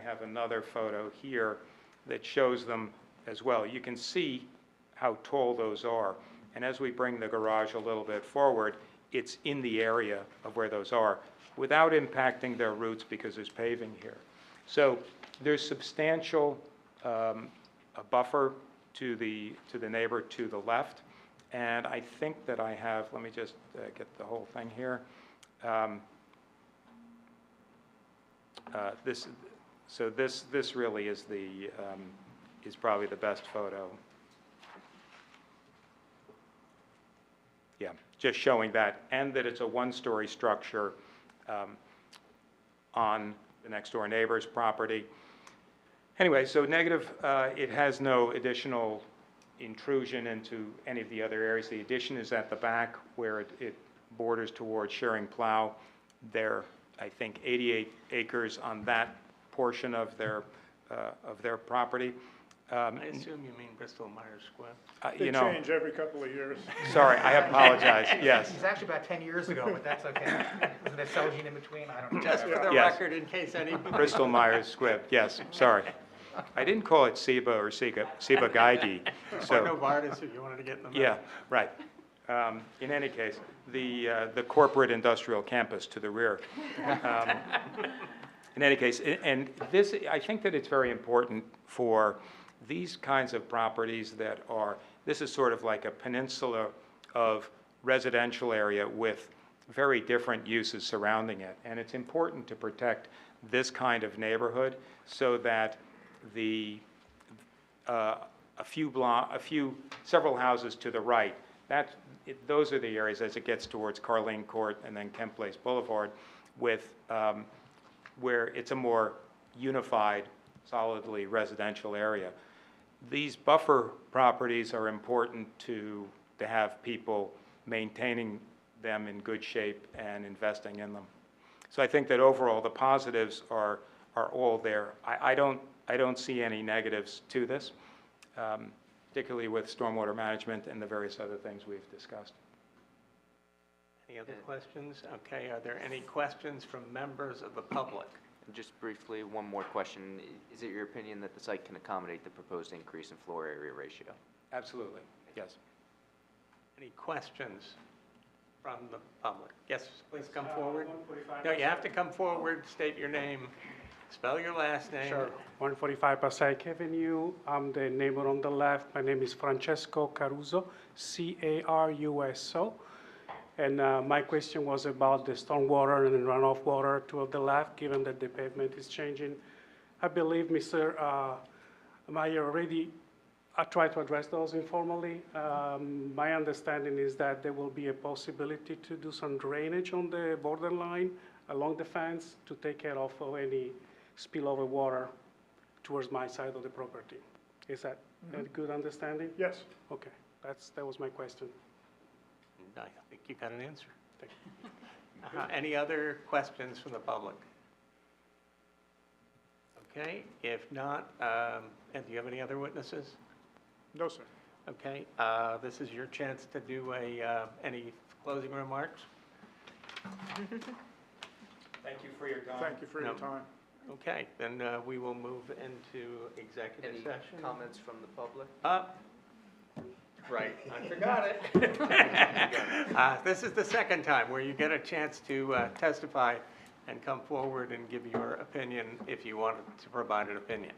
have another photo here that shows them as well. You can see how tall those are. And as we bring the garage a little bit forward, it's in the area of where those are without impacting their roots because there's paving here. So there's substantial a buffer to the neighbor to the left. And I think that I have, let me just get the whole thing here. This really is is probably the best photo. Yeah, just showing that, and that it's a one-story structure on the next door neighbor's property. Anyway, so negative, it has no additional intrusion into any of the other areas. The addition is at the back where it borders towards Sharing Plow. There, I think, 88 acres on that portion of their property. I assume you mean Bristol Myers Squibb. They change every couple of years. Sorry, I apologize, yes. It's actually about 10 years ago, but that's okay. Isn't there Celgene in between? I don't know. Just for the Yes. record, in case anybody. Bristol Myers Squibb, yes, sorry. I didn't call it Ciba or Ciba-Geigy. Or Novartis, if you wanted to get in the middle. Yeah, right. In any case, the corporate industrial campus to the rear. In any case, and this, I think that it's very important for these kinds of properties that are, this is sort of like a peninsula of residential area with very different uses surrounding it. And it's important to protect this kind of neighborhood so that several houses to the right, those are the areas as it gets towards Carlene Court and then Kent Place Boulevard with, where it's a more unified, solidly residential area. These buffer properties are important to have people maintaining them in good shape and investing in them. So I think that overall the positives are all there. I don't see any negatives to this, particularly with stormwater management and the various other things we've discussed. Any other questions? Okay, are there any questions from members of the public? Just briefly, one more question. Is it your opinion that the site can accommodate the proposed increase in floor area ratio? Absolutely, yes. Any questions from the public? Yes, please come forward. No, you have to come forward, state your name, spell your last name. Sure. 145 Passaic Avenue. I'm the neighbor on the left. My name is Francesco Caruso, C-A-R-U-S-O. And my question was about the stormwater and runoff water to the left, given that the pavement is changing. I believe Mr. Meyer already tried to address those informally. My understanding is that there will be a possibility to do some drainage on the borderline along the fence to take care of any spillover water towards my side of the property. Is that a good understanding? Yes. Okay, that was my question. I think you got an answer. Any other questions from the public? Okay, if not, and do you have any other witnesses? No, sir. Okay, this is your chance to do any closing remarks. Thank you for your time. Thank you for your time. Okay, then we will move into executive Any session. comments from the public? Right, I forgot it. This is the second time where you get a chance to testify and come forward and give your opinion if you wanted to provide an opinion.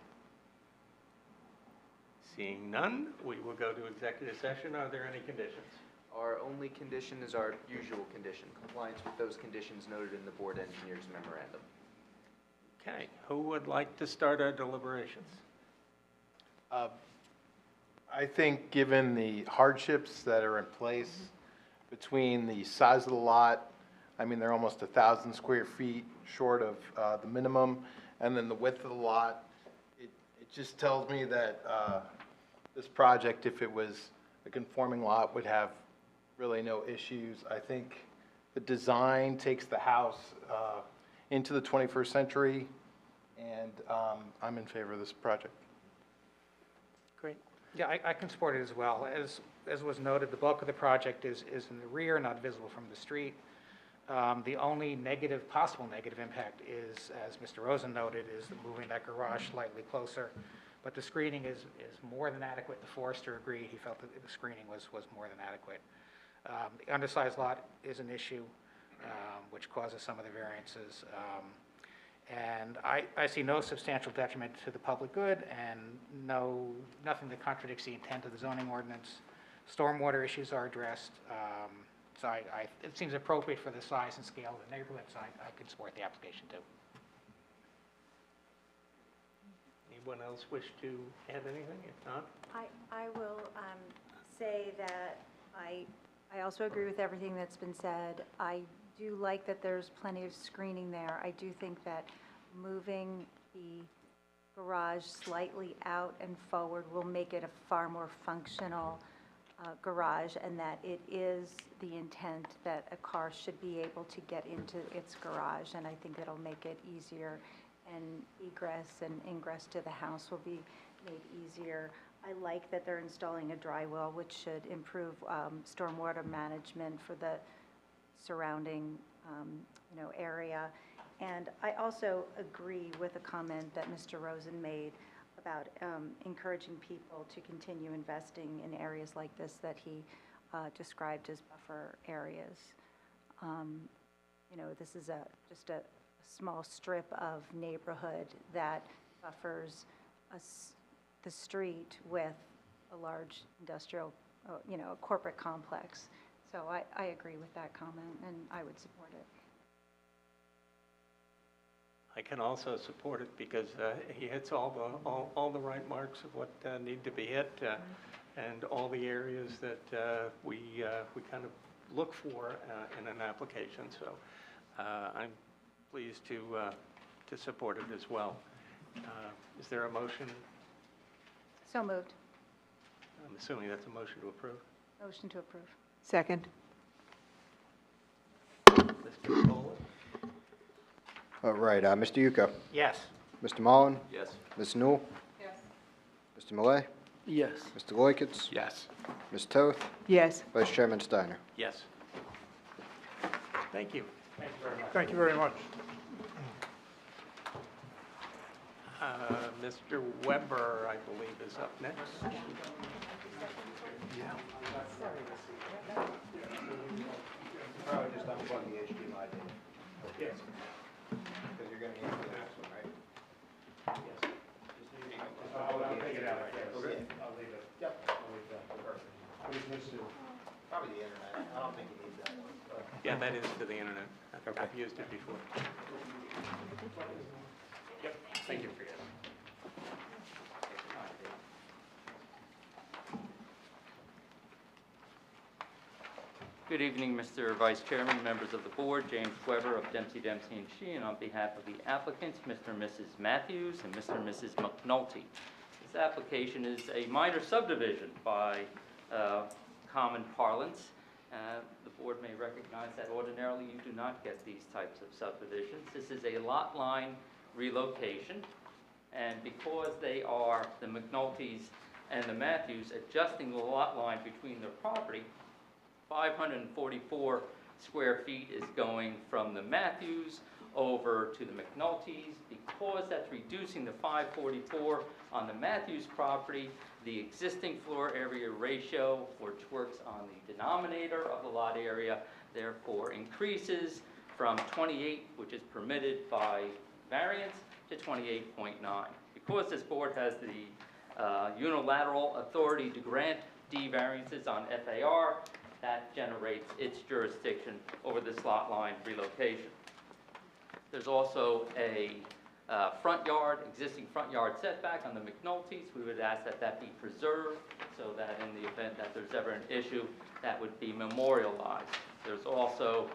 Seeing none, we will go to executive session. Are there any conditions? Our only condition is our usual condition, compliance with those conditions noted in the board engineer's memorandum. Okay, who would like to start our deliberations? I think given the hardships that are in place between the size of the lot, I mean, they're almost 1,000 square feet short of the minimum, and then the width of the lot, it just tells me that this project, if it was a conforming lot, would have really no issues. I think the design takes the house into the 21st century, and I'm in favor of this project. Great. Yeah, I can support it as well. As was noted, the bulk of the project is in the rear, not visible from the street. The only negative, possible negative impact is, as Mr. Rosen noted, is moving that garage slightly closer. But the screening is more than adequate. The forester agreed. He felt that the screening was more than adequate. The undersized lot is an issue, which causes some of the variances. And I see no substantial detriment to the public good and nothing that contradicts the intent of the zoning ordinance. Stormwater issues are addressed. So it seems appropriate for the size and scale of the neighborhood, so I could support the application too. Anyone else wish to add anything? If not, I will say that I also agree with everything that's been said. I do like that there's plenty of screening there. I do think that moving the garage slightly out and forward will make it a far more functional garage, and that it is the intent that a car should be able to get into its garage, and I think it'll make it easier, and egress and ingress to the house will be made easier. I like that they're installing a dry well, which should improve stormwater management for the surrounding area. And I also agree with a comment that Mr. Rosen made about encouraging people to continue investing in areas like this that he described as buffer areas. This is just a small strip of neighborhood that buffers the street with a large industrial, a corporate complex. So I agree with that comment, and I would support it. I can also support it because he hits all the right marks of what need to be hit, and all the areas that we kind of look for in an application. So I'm pleased to support it as well. Is there a motion? So moved. I'm assuming that's a motion to approve. Motion to approve. Second. Mr. Foley? All right, Mr. Yuka, Yes. Mr. Mullen, Yes. Ms. Newell, Yes. Mr. Malay, Yes. Mr. Loikitz, Yes. Ms. Toth, Yes. Vice Chairman Steiner. Yes. Thank you. Thank you very much. Mr. Weber, I believe, is up next. Probably just unplug the HDMI. Yes. Because you're going to need it for the next one, right? Yes. I'll take it out right there. Okay. I'll leave it. Yep. I'll leave that. Perfect. What is this to? Probably the internet. I don't think you need that one. Yeah, that is to the internet. Okay. I've used it before. Yep. Thank you for your. Good evening, Mr. Vice Chairman, members of the board. James Weber of Dempsey, Dempsey & Sheehan on behalf of the applicants, Mr. and Mrs. Matthews and Mr. and Mrs. McNulty. This application is a minor subdivision by common parlance. The board may recognize that ordinarily you do not get these types of subdivisions. This is a lot line relocation, and because they are the McNultys and the Matthews adjusting the lot line between their property, 544 square feet is going from the Matthews over to the McNultys. Because that's reducing the 544 on the Matthews property, the existing floor area ratio, which works on the denominator of the lot area, therefore increases from 28, which is permitted by variance, to 28.9. Because this board has the unilateral authority to grant D variances on FAR, that generates its jurisdiction over this lot line relocation. There's also a existing front yard setback on the McNultys. We would ask that that be preserved so that in the event that there's ever an issue, that would be memorialized. There's also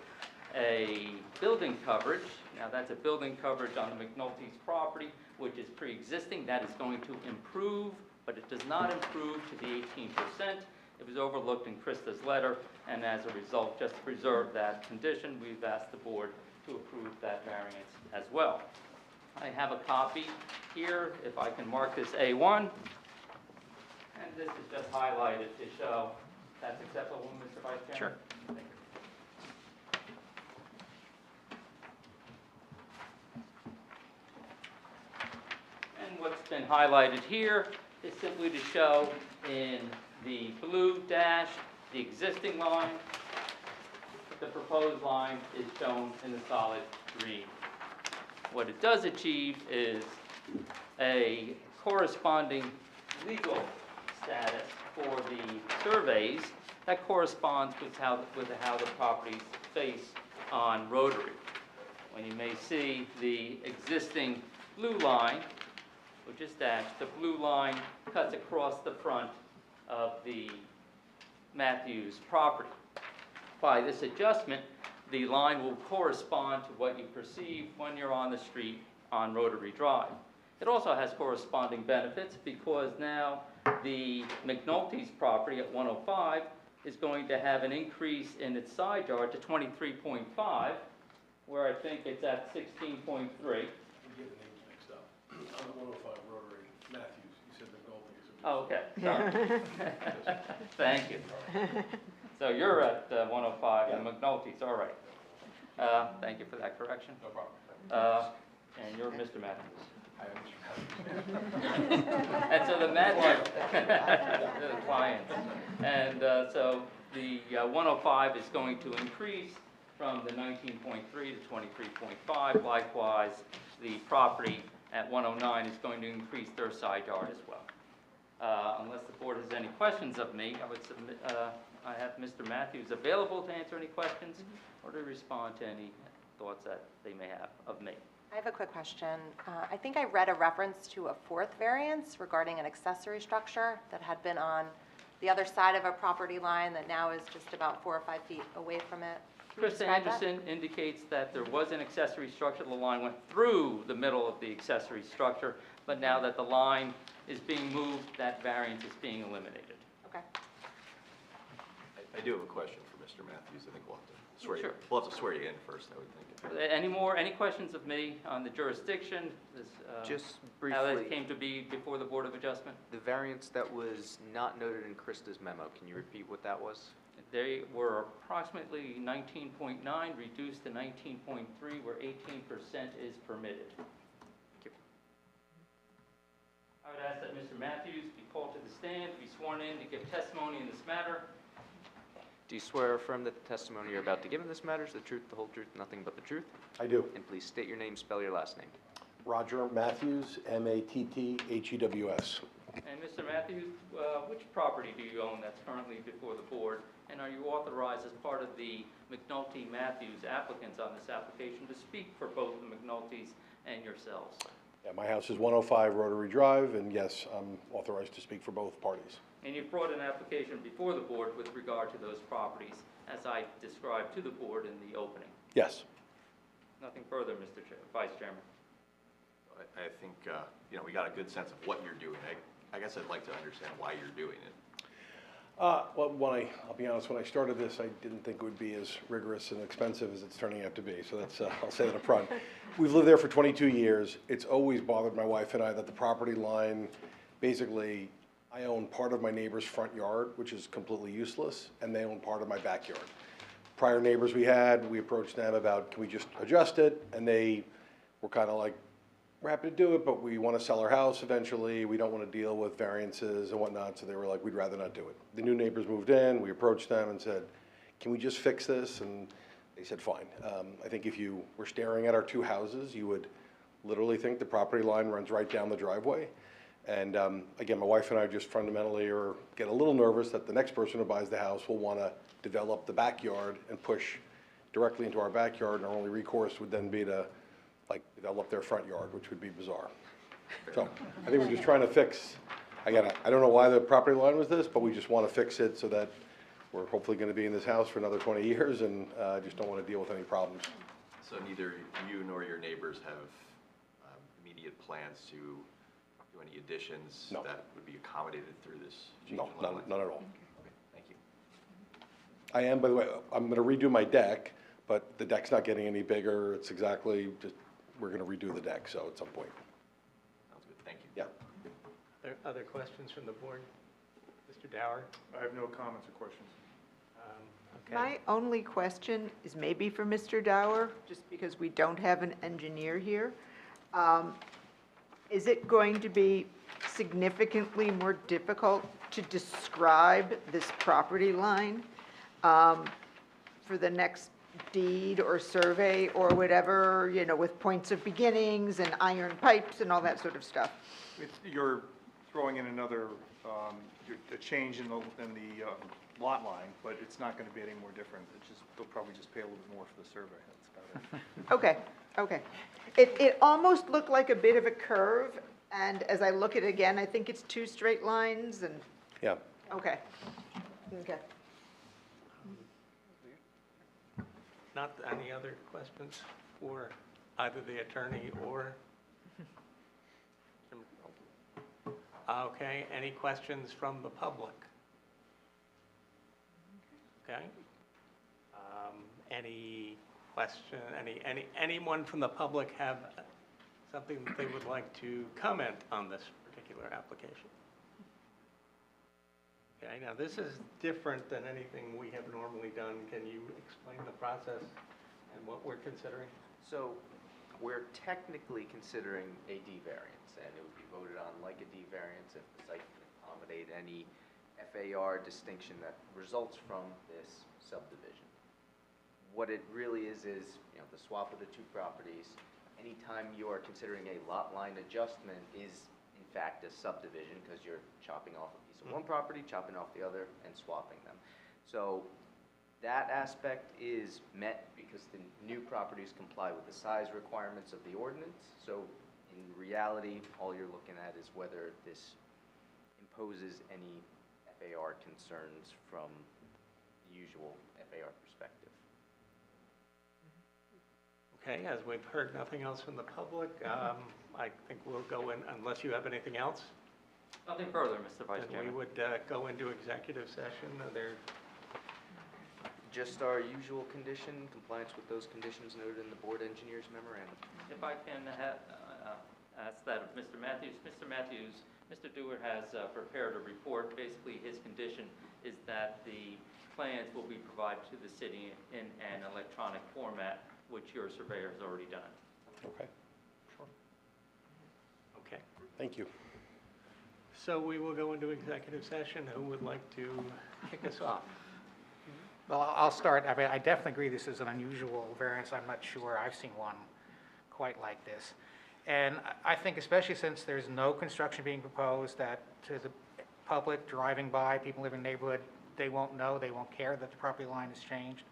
a building coverage. Now that's a building coverage on the McNulty's property, which is pre-existing. That is going to improve, but it does not improve to the 18%. It was overlooked in Krista's letter, and as a result, just to preserve that condition, we've asked the board to approve that variance as well. I have a copy here, if I can mark this A1, and this is just highlighted to show that's acceptable, Mr. Vice Chairman? Sure. Thank been highlighted here is simply to show in the blue dash the existing line. The proposed line is shown in the solid green. What it does achieve is a corresponding legal status for the surveys that corresponds with how the properties face on Rotary. When you may see the existing blue line, which is dashed, the blue line cuts across the front of the Matthews property. By this adjustment, the line will correspond to what you perceive when you're on the street on Rotary Drive. It also has corresponding benefits because now the McNulty's property at 105 is going to have an increase in its side yard to 23.5, where I think it's at 16.3. You get the names mixed up. On the 105 Rotary, Matthews, you said McNulty. Oh, okay, sorry. Thank you. So you're at 105 and McNulty's, all right. Thank you for that correction. No problem. And you're Mr. Matthews. I am Mr. Matthews. And so the Matthews, the client. And so the 105 is going to increase from the 19.3 to 23.5. Likewise, the property at 109 is going to increase their side yard as well. Unless the board has any questions of me, I would submit, I have Mr. Matthews available to answer any questions or to respond to any thoughts that they may have of me. I have a quick question. I think I read a reference to a fourth variance regarding an accessory structure that had been on the other side of a property line that now is just about 4 or 5 feet away from it. Can you Krista describe that? Anderson indicates that there was an accessory structure. The line went through the middle of the accessory structure, but now that the line is being moved, that variance is being eliminated. Okay. I do have a question for Mr. Matthews. I think we'll have to swear you. Sure. We'll have to swear you in first, I would think. Any questions of me on the jurisdiction? Just How that briefly, came to be before the Board of Adjustment? the variance that was not noted in Krista's memo, can you repeat what that was? They were approximately 19.9, reduced to 19.3, where 18% is permitted. Thank you. I would ask that Mr. Matthews be called to the stand, be sworn in to give testimony in this matter. Do you swear or affirm that the testimony you're about to give in this matter is the truth, the whole truth, nothing but the truth? I do. And please state your name, spell your last name. Roger Matthews, Matthews. And Mr. Matthews, which property do you own that's currently before the board? And are you authorized as part of the McNulty Matthews applicants on this application to speak for both the McNultys and yourselves? Yeah, my house is 105 Rotary Drive, and yes, I'm authorized to speak for both parties. And you've brought an application before the board with regard to those properties, as I described to the board in the opening. Yes. Nothing further, Vice Chairman. I think, we got a good sense of what you're doing. I guess I'd like to understand why you're doing it. Well, I'll be honest, when I started this, I didn't think it would be as rigorous and expensive as it's turning out to be. So that's, I'll say that up front. We've lived there for 22 years. It's always bothered my wife and I that the property line, basically, I own part of my neighbor's front yard, which is completely useless, and they own part of my backyard. Prior neighbors we had, we approached them about, can we just adjust it? And they were kind of like, we're happy to do it, but we want to sell our house eventually. We don't want to deal with variances and whatnot. So they were like, we'd rather not do it. The new neighbors moved in. We approached them and said, can we just fix this? And they said, fine. I think if you were staring at our two houses, you would literally think the property line runs right down the driveway. And again, my wife and I just fundamentally get a little nervous that the next person who buys the house will want to develop the backyard and push directly into our backyard. And our only recourse would then be to develop their front yard, which would be bizarre. So I think we're just trying to fix, I don't know why the property line was this, but we just want to fix it so that we're hopefully going to be in this house for another 20 years and just don't want to deal with any problems. So neither you nor your neighbors have immediate plans to do any additions No. that would be accommodated through this change No, in lot line? none at all. Okay, thank you. I am, by the way, I'm going to redo my deck, but the deck's not getting any bigger. It's exactly just, we're going to redo the deck, so at some point. Sounds good, thank you. Yeah. Are there other questions from the board? Mr. Dower? I have no comments or questions. Okay. My only question is maybe for Mr. Dower, just because we don't have an engineer here. is it going to be significantly more difficult to describe this property line for the next deed or survey or whatever, you know, with points of beginnings and iron pipes and all that sort of stuff? You're throwing in another, a change in the lot line, but it's not going to be any more different. It's just, they'll probably just pay a little bit more for the survey. That's about it. Okay, okay. It almost looked like a bit of a curve, and as I look at it again, I think it's 2 straight lines and, Yeah. okay. Okay. Not any other questions for either the attorney or? Okay, any questions from the public? Okay. Any question, anyone from the public have something that they would like to comment on this particular application? Okay, now this is different than anything we have normally done. Can you explain the process and what we're considering? So we're technically considering a D variance, and it would be voted on like a D variance if the site can accommodate any FAR distinction that results from this subdivision. What it really is, you know, the swap of the 2 properties. Anytime you are considering a lot line adjustment is in fact a subdivision, because you're chopping off a piece of one property, chopping off the other, and swapping them. So that aspect is met because the new properties comply with the size requirements of the ordinance. So in reality, all you're looking at is whether this imposes any FAR concerns from the usual FAR perspective. Okay, as we've heard nothing else from the public, I think we'll go in, unless you have anything else? Nothing further, Mr. Vice Then we Chairman. would go into executive session. There, Just our usual condition, compliance with those conditions noted in the board engineer's memorandum. If I can ask that of Mr. Matthews. Mr. Dewar has prepared a report. Basically, his condition is that the plans will be provided to the city in an electronic format, which your surveyor has already done. Okay, okay. thank you. So we will go into executive session. Who would like to kick us off? Well, I'll start. I mean, I definitely agree this is an unusual variance. I'm not sure I've seen one quite like this. And I think especially since there's no construction being proposed, that to the public driving by, people living in the neighborhood, they won't know, they won't care that the property line has changed.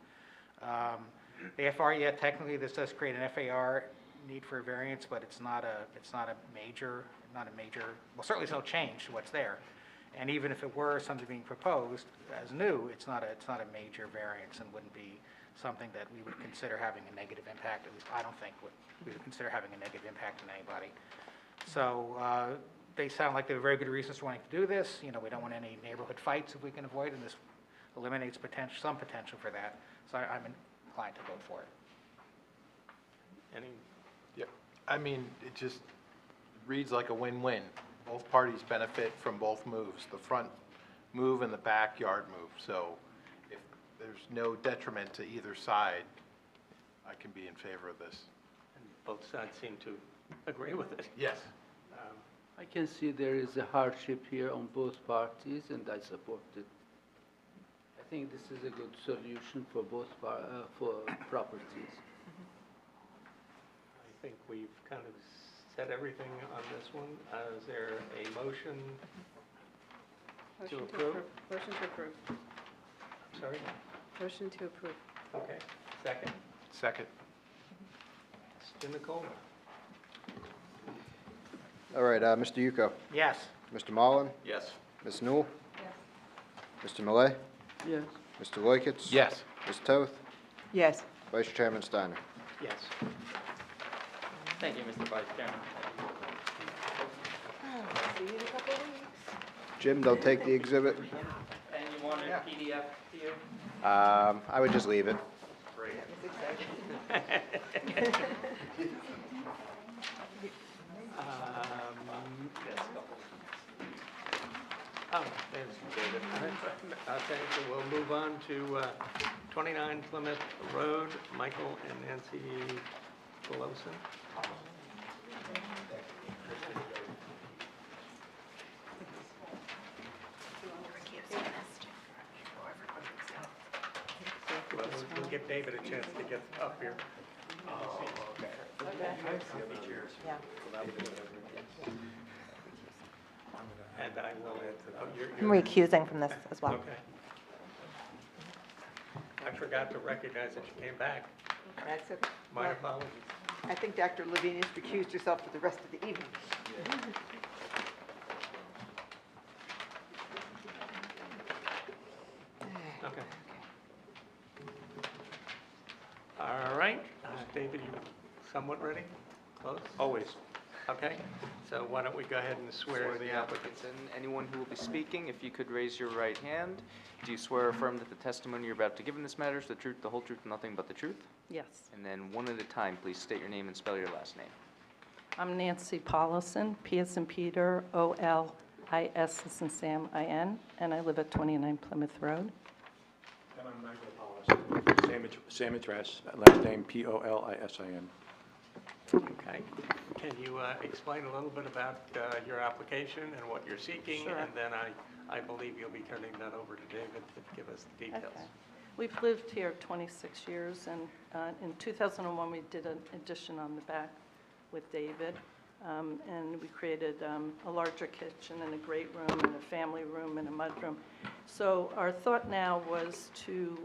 The FR, yeah, technically this does create an FAR need for a variance, but it's not a major, well, certainly it's no change to what's there. And even if it were something being proposed as new, it's not a major variance and wouldn't be something that we would consider having a negative impact. At least I don't think we would consider having a negative impact on anybody. So they sound like they have very good reasons for wanting to do this. You know, we don't want any neighborhood fights if we can avoid, and this eliminates some potential for that. So I'm inclined to vote for it. Any? Yeah, I mean, it just reads like a win-win. Both parties benefit from both moves, the front move and the backyard move. So if there's no detriment to either side, I can be in favor of this. And both sides seem to agree with it. Yes. I can see there is a hardship here on both parties, and I support it. I think this is a good solution for both for properties. I think we've kind of said everything on this one. Is there a motion to approve? Motion to approve. Sorry? Motion to approve. Okay. Second? Second. Mr. Nicole? All right, Mr. Yuko, Yes. Mr. Mullen, Yes. Ms. Newell, Yes. Mr. Malay, Yes. Mr. Loikitz. Yes. Ms. Toth, Yes. Vice Chairman Steiner. Yes. Thank you, Mr. Vice Chairman. See you in a couple of weeks. Jim, they'll take the exhibit. And you want a PDF to you? I would just leave it. Great. Oh, there's David. Okay, so we'll move on to 29 Plymouth Road, Michael and Nancy Pelosi. give David a chance to get up here. Yeah. And I will, I'm recusing from this as well. okay. I forgot to recognize that you came back. That's okay. My apologies. I think Dr. Levine has recused herself for the rest of the evening. Okay. All right, David, you somewhat ready? Close? Always. Okay, so why don't we go ahead and swear the applicants. And anyone who will be speaking, if you could raise your right hand. Do you swear or affirm that the testimony you're about to give in this matter is the truth, the whole truth, and nothing but the truth? Yes. And then one at a time, please state your name and spell your last name. I'm Nancy Paulison, P as in Peter, O-L-I-S as in Sam, I-N, and I live at 29 Plymouth Road. And I'm Michael Paulus, same address, last name Polisin. Okay. Can you explain a little bit about your application and what you're seeking? Sure. And then I believe you'll be turning that over to David to give us the details. Okay. We've lived here 26 years, and in 2001, we did an addition on the back with David, and we created a larger kitchen and a great room and a family room and a mudroom. So our thought now was to,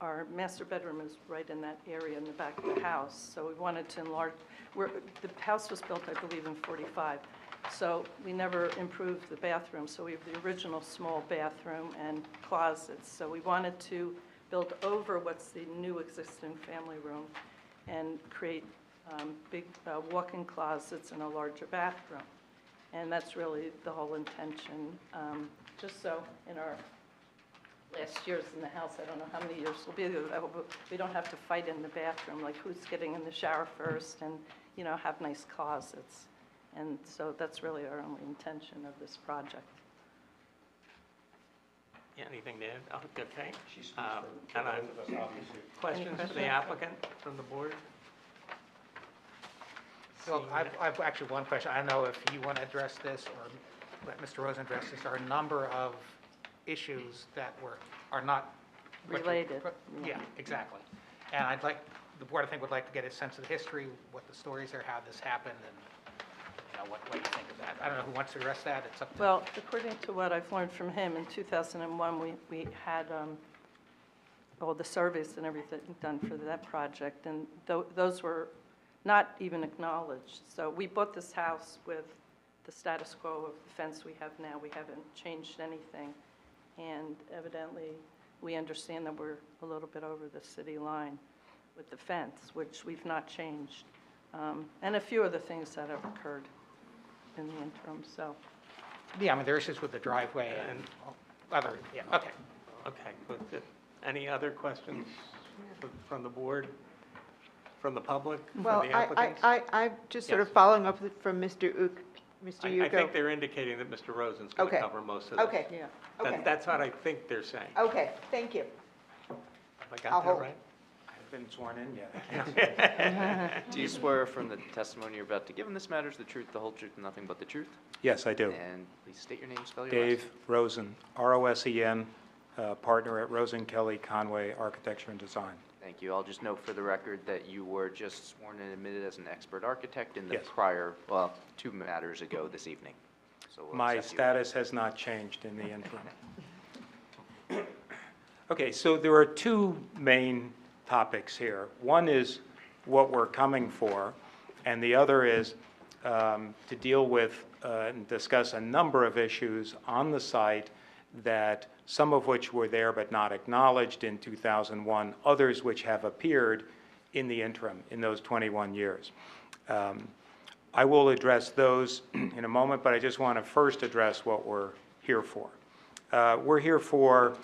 our master bedroom is right in that area in the back of the house, so we wanted to enlarge. The house was built, I believe, in 45, so we never improved the bathroom, so we have the original small bathroom and closets. So we wanted to build over what's the new existing family room and create big walk-in closets and a larger bathroom. And that's really the whole intention. Just so in our last years in the house, I don't know how many years we'll be there, we don't have to fight in the bathroom, like who's getting in the shower first, and, you know, have nice closets. And so that's really our only intention of this project. Yeah, anything to add? Oh, okay. And questions for the applicant from the board? Well, I've actually one question. I don't know if you want to address this or let Mr. Rosen address this. There are a number of issues that are not Related. Yeah, exactly. And the board, I think, would like to get a sense of the history, what the stories are, how this happened, and, you know, what you think of that. I don't know who wants to address that. It's up to Well, according to what I've learned from him, in 2001, we had all the surveys and everything done for that project, and those were not even acknowledged. So we bought this house with the status quo of the fence we have now. We haven't changed anything, and evidently, we understand that we're a little bit over the city line with the fence, which we've not changed, and a few other things that have occurred in the interim, so. Yeah, I mean, there are issues with the driveway and other, yeah, okay. Okay, good. Any other questions from the board, from the public, Well, from the applicants? I'm just sort of Yes. following up from Mr. I Yuko. think they're indicating that Mr. Rosen's going to Okay. cover most of this. Okay, Yeah. okay, That's what I think they're saying. okay, thank you. Have I I'll got that hold. right? I haven't been sworn in yet. Do you swear or affirm that the testimony you're about to give in this matter is the truth, the whole truth, and nothing but the truth? Yes, I do. And please state your name and spell your last name. Dave Rosen, R-O-S-E-N, partner at Rosen Kelly Conway Architecture and Design. Thank you. I'll just note for the record that you were just sworn and admitted as an expert architect in the Yes. prior, well, 2 matters ago this evening. So we'll My accept you. status has not changed in the interim. Okay, so there are two main topics here. One is what we're coming for, and the other is to deal with and discuss a number of issues on the site that some of which were there but not acknowledged in 2001, others which have appeared in the interim in those 21 years. I will address those in a moment, but I just want to first address what we're here for. We're here for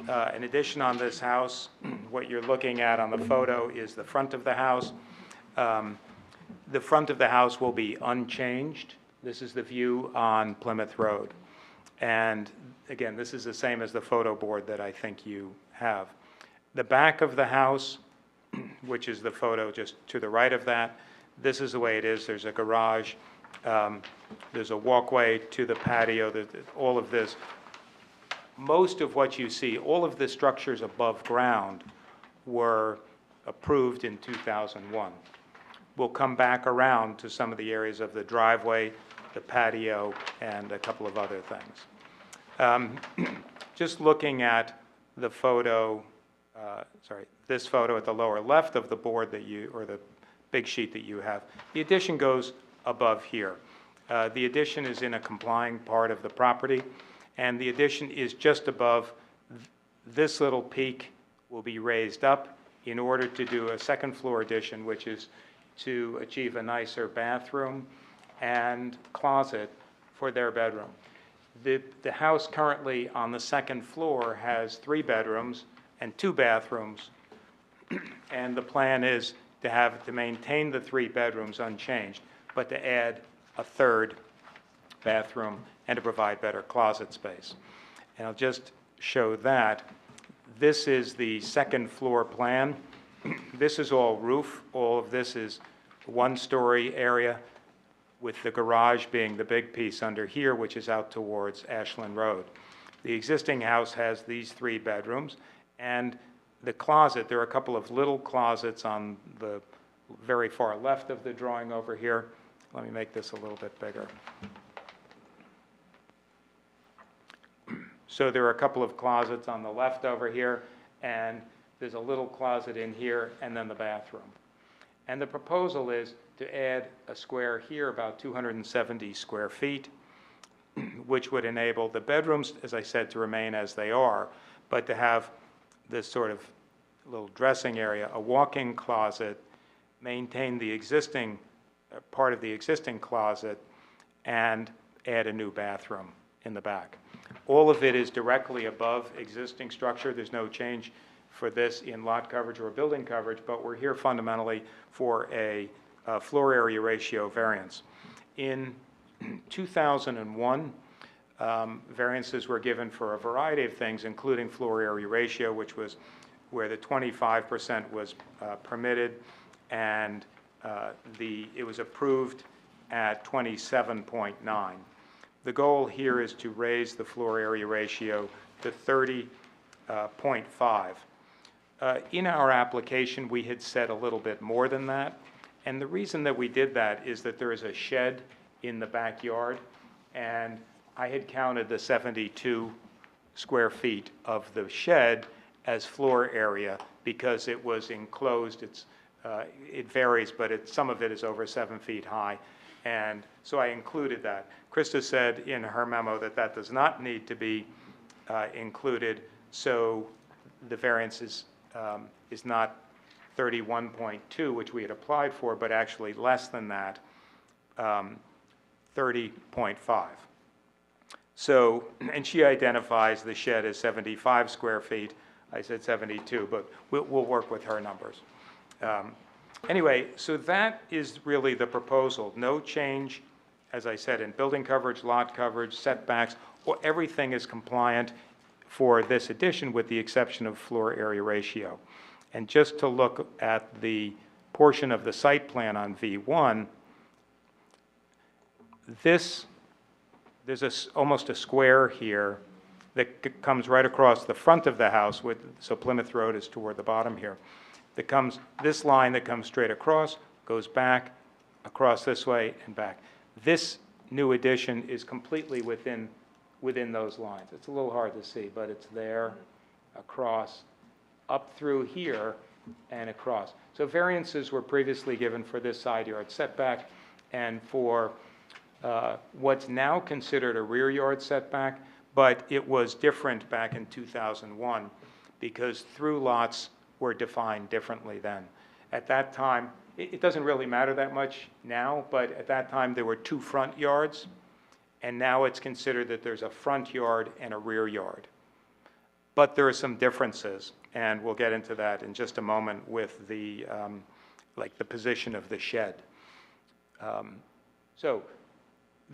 an addition on this house. What you're looking at on the photo is the front of the house. The front of the house will be unchanged. This is the view on Plymouth Road. And again, this is the same as the photo board that I think you have. The back of the house, which is the photo just to the right of that, this is the way it is. There's a garage. There's a walkway to the patio, all of this. Most of what you see, all of the structures above ground were approved in 2001. We'll come back around to some of the areas of the driveway, the patio, and a couple of other things. Just looking at the photo, this photo at the lower left of the board that you, or the big sheet that you have, the addition goes above here. The addition is in a complying part of the property, and the addition is just above this little peak will be raised up in order to do a second floor addition, which is to achieve a nicer bathroom and closet for their bedroom. The house currently on the second floor has 3 bedrooms and 2 bathrooms, and the plan is to maintain the 3 bedrooms unchanged, but to add a 3rd bathroom and to provide better closet space. And I'll just show that. This is the second floor plan. This is all roof. All of this is 1-story area, with the garage being the big piece under here, which is out towards Ashland Road. The existing house has these 3 bedrooms, and the closet, there are a couple of little closets on the very far left of the drawing over here. Let me make this a little bit bigger. So there are a couple of closets on the left over here, and there's a little closet in here, and then the bathroom. And the proposal is to add a square here, about 270 square feet, which would enable the bedrooms, as I said, to remain as they are, but to have this sort of little dressing area, a walk-in closet, maintain the existing, part of the existing closet, and add a new bathroom in the back. All of it is directly above existing structure. There's no change for this in lot coverage or building coverage, but we're here fundamentally for a floor area ratio variance. In 2001, variances were given for a variety of things, including floor area ratio, which was where the 25% was permitted, and it was approved at 27.9. The goal here is to raise the floor area ratio to 30.5. In our application, we had said a little bit more than that, and the reason that we did that is that there is a shed in the backyard, and I had counted the 72 square feet of the shed as floor area because it was enclosed. It varies, but some of it is over 7 feet high, and so I included that. Krista said in her memo that that does not need to be included, so the variance is not 31.2, which we had applied for, but actually less than that, 30.5. So, and she identifies the shed as 75 square feet. I said 72, but we'll work with her numbers. Anyway, so that is really the proposal. No change, as I said, in building coverage, lot coverage, setbacks, everything is compliant for this addition with the exception of floor area ratio. And just to look at the portion of the site plan on V1, there's almost a square here that comes right across the front of the house, so Plymouth Road is toward the bottom here. This line that comes straight across, goes back, across this way, and back. This new addition is completely within those lines. It's a little hard to see, but it's there, across, up through here, and across. So variances were previously given for this side yard setback and for what's now considered a rear yard setback, but it was different back in 2001 because through lots were defined differently then. At that time, it doesn't really matter that much now, but at that time there were 2 front yards, and now it's considered that there's a front yard and a rear yard. But there are some differences, and we'll get into that in just a moment with the position of the shed. So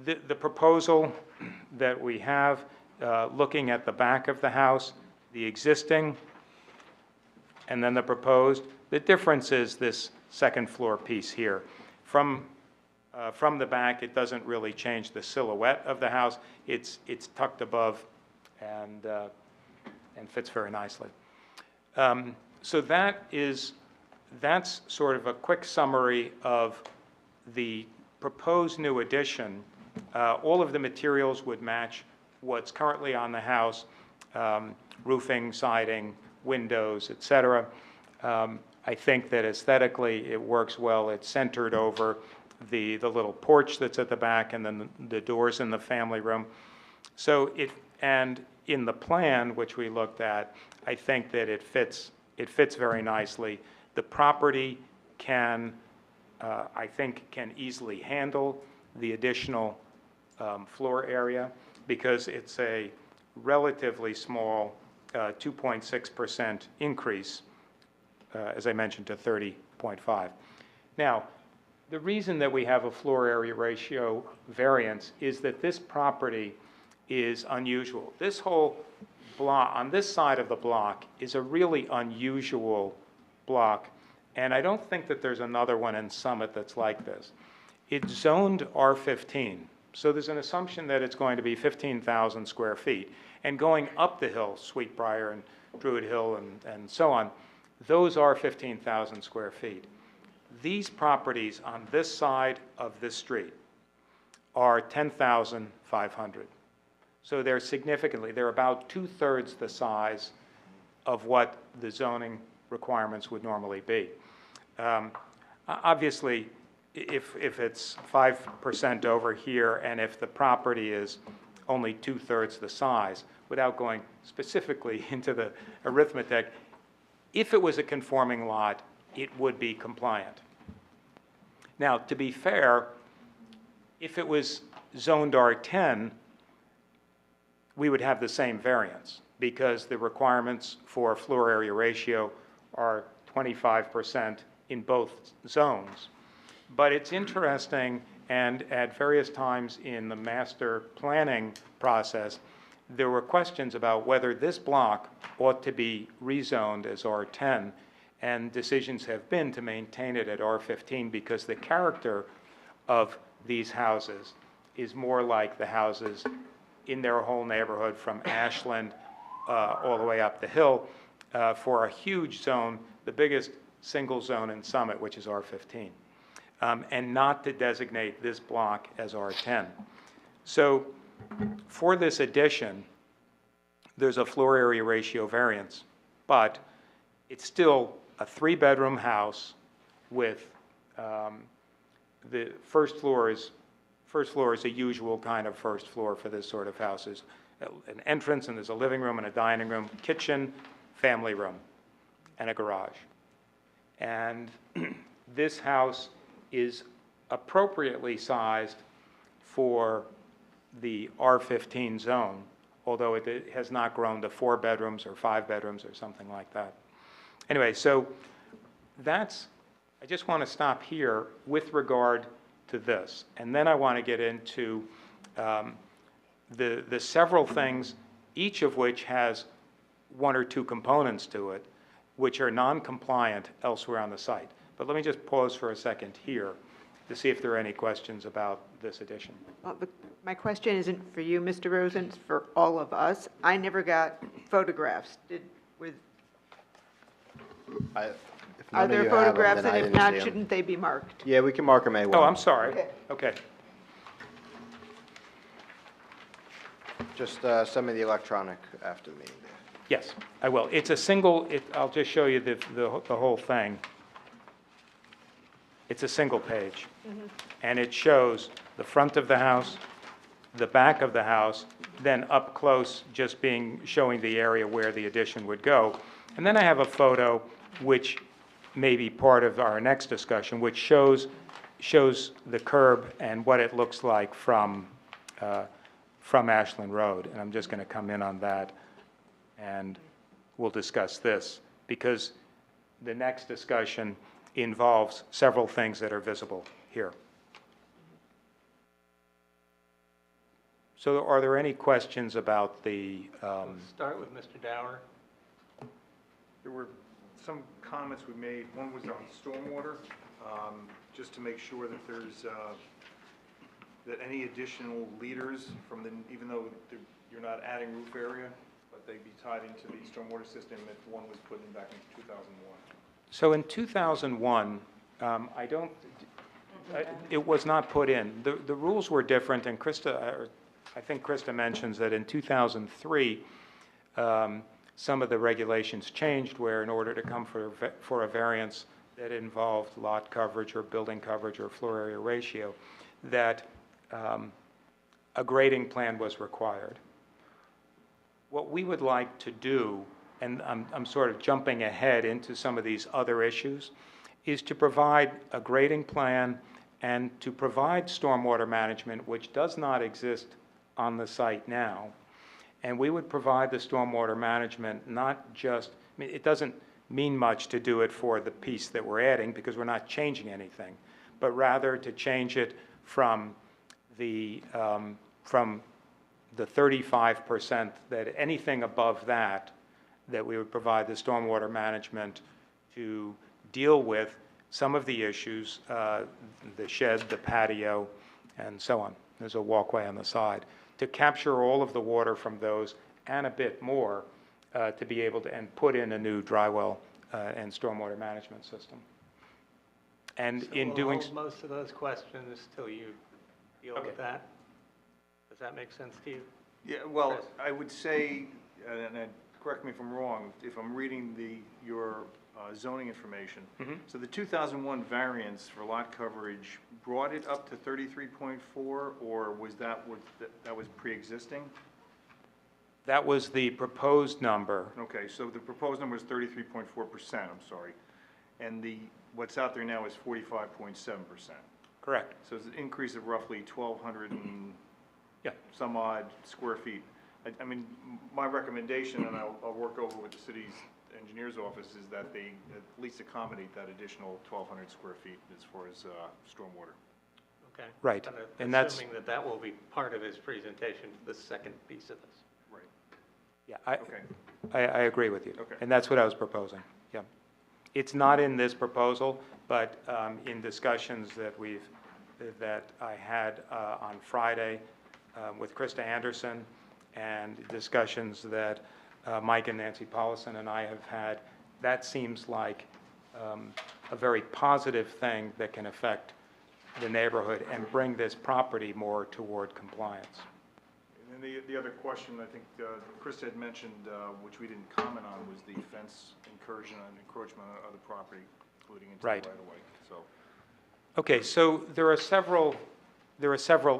the proposal that we have, looking at the back of the house, the existing, and then the proposed, the difference is this second floor piece here. From the back, it doesn't really change the silhouette of the house. It's tucked above and fits very nicely. So that's sort of a quick summary of the proposed new addition. All of the materials would match what's currently on the house, roofing, siding, windows, et cetera. I think that aesthetically it works well. It's centered over the little porch that's at the back and then the doors in the family room. So and in the plan, which we looked at, I think that it fits very nicely. The property can, I think, can easily handle the additional floor area because it's a relatively small 2.6% increase, as I mentioned, to 30.5. Now, the reason that we have a floor area ratio variance is that this property is unusual. This whole block, on this side of the block, is a really unusual block, and I don't think that there's another one in Summit that's like this. It's zoned R15, so there's an assumption that it's going to be 15,000 square feet. And going up the hill, Sweetbriar and Druid Hill and so on, those are 15,000 square feet. These properties on this side of this street are 10,500. So they're about 2/3 the size of what the zoning requirements would normally be. Obviously, if it's 5% over here and if the property is only 2/3 the size, without going specifically into the arithmetic, if it was a conforming lot, it would be compliant. Now, to be fair, if it was zoned R10, we would have the same variance because the requirements for floor area ratio are 25% in both zones. But it's interesting, and at various times in the master planning process, there were questions about whether this block ought to be rezoned as R10, and decisions have been to maintain it at R15 because the character of these houses is more like the houses in their whole neighborhood from Ashland all the way up the hill for a huge zone, the biggest single zone in Summit, which is R15, and not to designate this block as R10. So for this addition, there's a floor area ratio variance, but it's still a 3-bedroom house with the first floor is a usual kind of first floor for this sort of houses. An entrance, and there's a living room and a dining room, kitchen, family room, and a garage. And this house is appropriately sized for the R15 zone, although it has not grown to 4 bedrooms or 5 bedrooms or something like that. Anyway, so I just want to stop here with regard to this. And then I want to get into the several things, each of which has 1 or 2 components to it, which are non-compliant elsewhere on the site. But let me just pause for a second here to see if there are any questions about this addition. Well, my question isn't for you, Mr. Rosen, it's for all of us. I never got photographs. Are there photographs, and if not, shouldn't they be marked? Yeah, we can mark them A1. Oh, I'm sorry. Okay. Just send me the electronic after the meeting. Yes, I will. It's a single, I'll just show you the whole thing. It's a single page. And it shows the front of the house, the back of the house, then up close just showing the area where the addition would go. And then I have a photo which may be part of our next discussion, which shows the curb and what it looks like from Ashland Road. And I'm just going to come in on that, and we'll discuss this, because the next discussion involves several things that are visible here. So are there any questions about the... Let's start with Mr. Dower. There were some comments we made. One was on stormwater, just to make sure that there's, that any additional leaders from even though you're not adding roof area, but they'd be tied into the stormwater system if one was put in back in 2001. So in 2001, it was not put in. The rules were different, and I think Krista mentions that in 2003, some of the regulations changed where in order to come for a variance that involved lot coverage or building coverage or floor area ratio, that a grading plan was required. What we would like to do, and I'm sort of jumping ahead into some of these other issues, is to provide a grading plan and to provide stormwater management, which does not exist on the site now. And we would provide the stormwater management not just, I mean, it doesn't mean much to do it for the piece that we're adding because we're not changing anything, but rather to change it from the 35%, that anything above that we would provide the stormwater management to deal with some of the issues, the shed, the patio, and so on. There's a walkway on the side. To capture all of the water from those and a bit more to be able to, and put in a new dry well and stormwater management system. And So in we'll doing... hold most of those questions till you deal with that. Does that make sense to you? Yeah, well, Chris? I would say, and correct me if I'm wrong, if I'm reading your zoning information. So the 2001 variance for lot coverage brought it up to 33.4, or was that was pre-existing? That was the proposed number. Okay, so the proposed number is 33.4%, I'm sorry. And what's out there now is 45.7%. Correct. So it's an increase of roughly 1,200 and some odd square feet. I mean, my recommendation, and I'll work over with the city's engineer's office, is that they at least accommodate that additional 1,200 square feet as far as stormwater. Okay. Right. But And that's... assuming that will be part of his presentation for the second piece of this. Right. Yeah, Okay. I agree with you. Okay. And that's what I was proposing, yeah. It's not in this proposal, but in discussions that I had on Friday with Krista Anderson, and discussions that Mike and Nancy Paulison and I have had, that seems like a very positive thing that can affect the neighborhood and bring this property more toward compliance. And then the other question, I think Krista had mentioned, which we didn't comment on, was the fence incursion and encroachment on other property, including into the right-of-way. So, okay, so there are several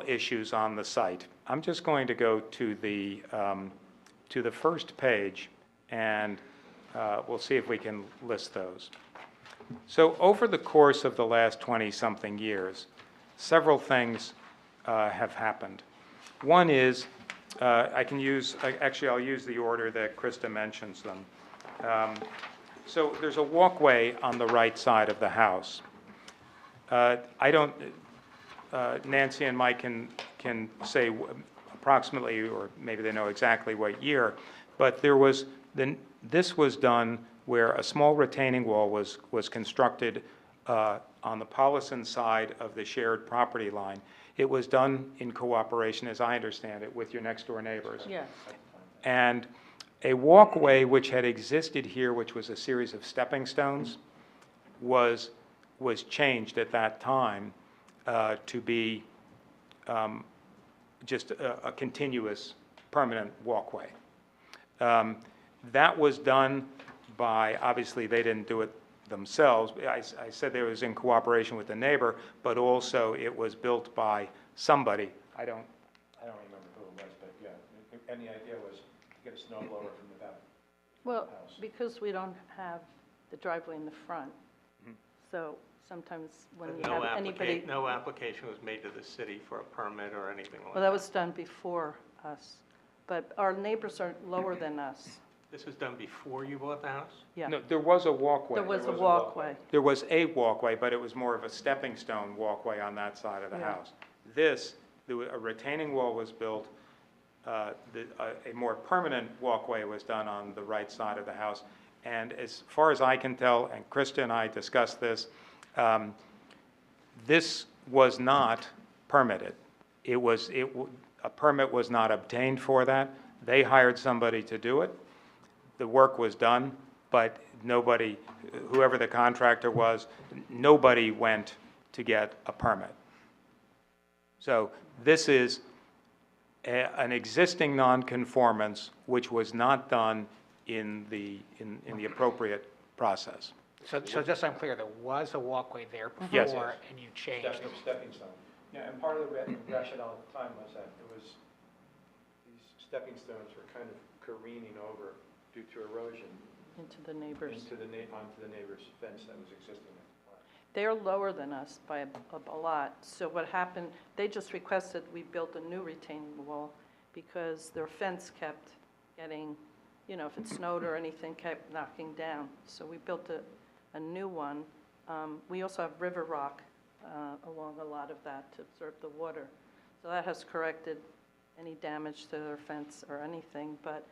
issues on the site. I'm just going to go to the first page, and we'll see if we can list those. So over the course of the last 20-something years, several things have happened. One is, I'll use the order that Krista mentions them. So there's a walkway on the right side of the house. Nancy and Mike can say approximately, or maybe they know exactly what year, but this was done where a small retaining wall was constructed on the Paulison side of the shared property line. It was done in cooperation, as I understand it, with your next-door neighbors. Yes. And a walkway which had existed here, which was a series of stepping stones, was changed at that time to be just a continuous, permanent walkway. That was done by, obviously they didn't do it themselves. I said they was in cooperation with the neighbor, but also it was built by somebody. I don't remember who it was, but yeah, and the idea was to get a snow blower from the back. Well, because we don't have the driveway in the front, so sometimes when you have anybody... No application was made to the city for a permit or anything like that? Well, that was done before us, but our neighbors are lower than us. This was done before you bought the house? Yeah. No, there was a walkway. There was a walkway. There was a walkway, but it was more of a stepping stone walkway on that side of the house. A retaining wall was built, a more permanent walkway was done on the right side of the house. And as far as I can tell, and Krista and I discussed this, this was not permitted. A permit was not obtained for that. They hired somebody to do it. The work was done, but nobody, whoever the contractor was, nobody went to get a permit. So this is an existing nonconformance which was not done in the appropriate process. So just so I'm clear, there was a walkway there Yes. before, and you changed it. Stepping stone. Yeah, and part of the rationale at the time was that it was, these stepping stones were kind of careening over due to erosion Into the neighbors. onto the neighbor's fence that was existing at the time. They're lower than us by a lot. So what happened, they just requested we built a new retaining wall because their fence kept getting, you know, if it snowed or anything, kept knocking down. So we built a new one. We also have river rock along a lot of that to absorb the water. So that has corrected any damage to their fence or anything. But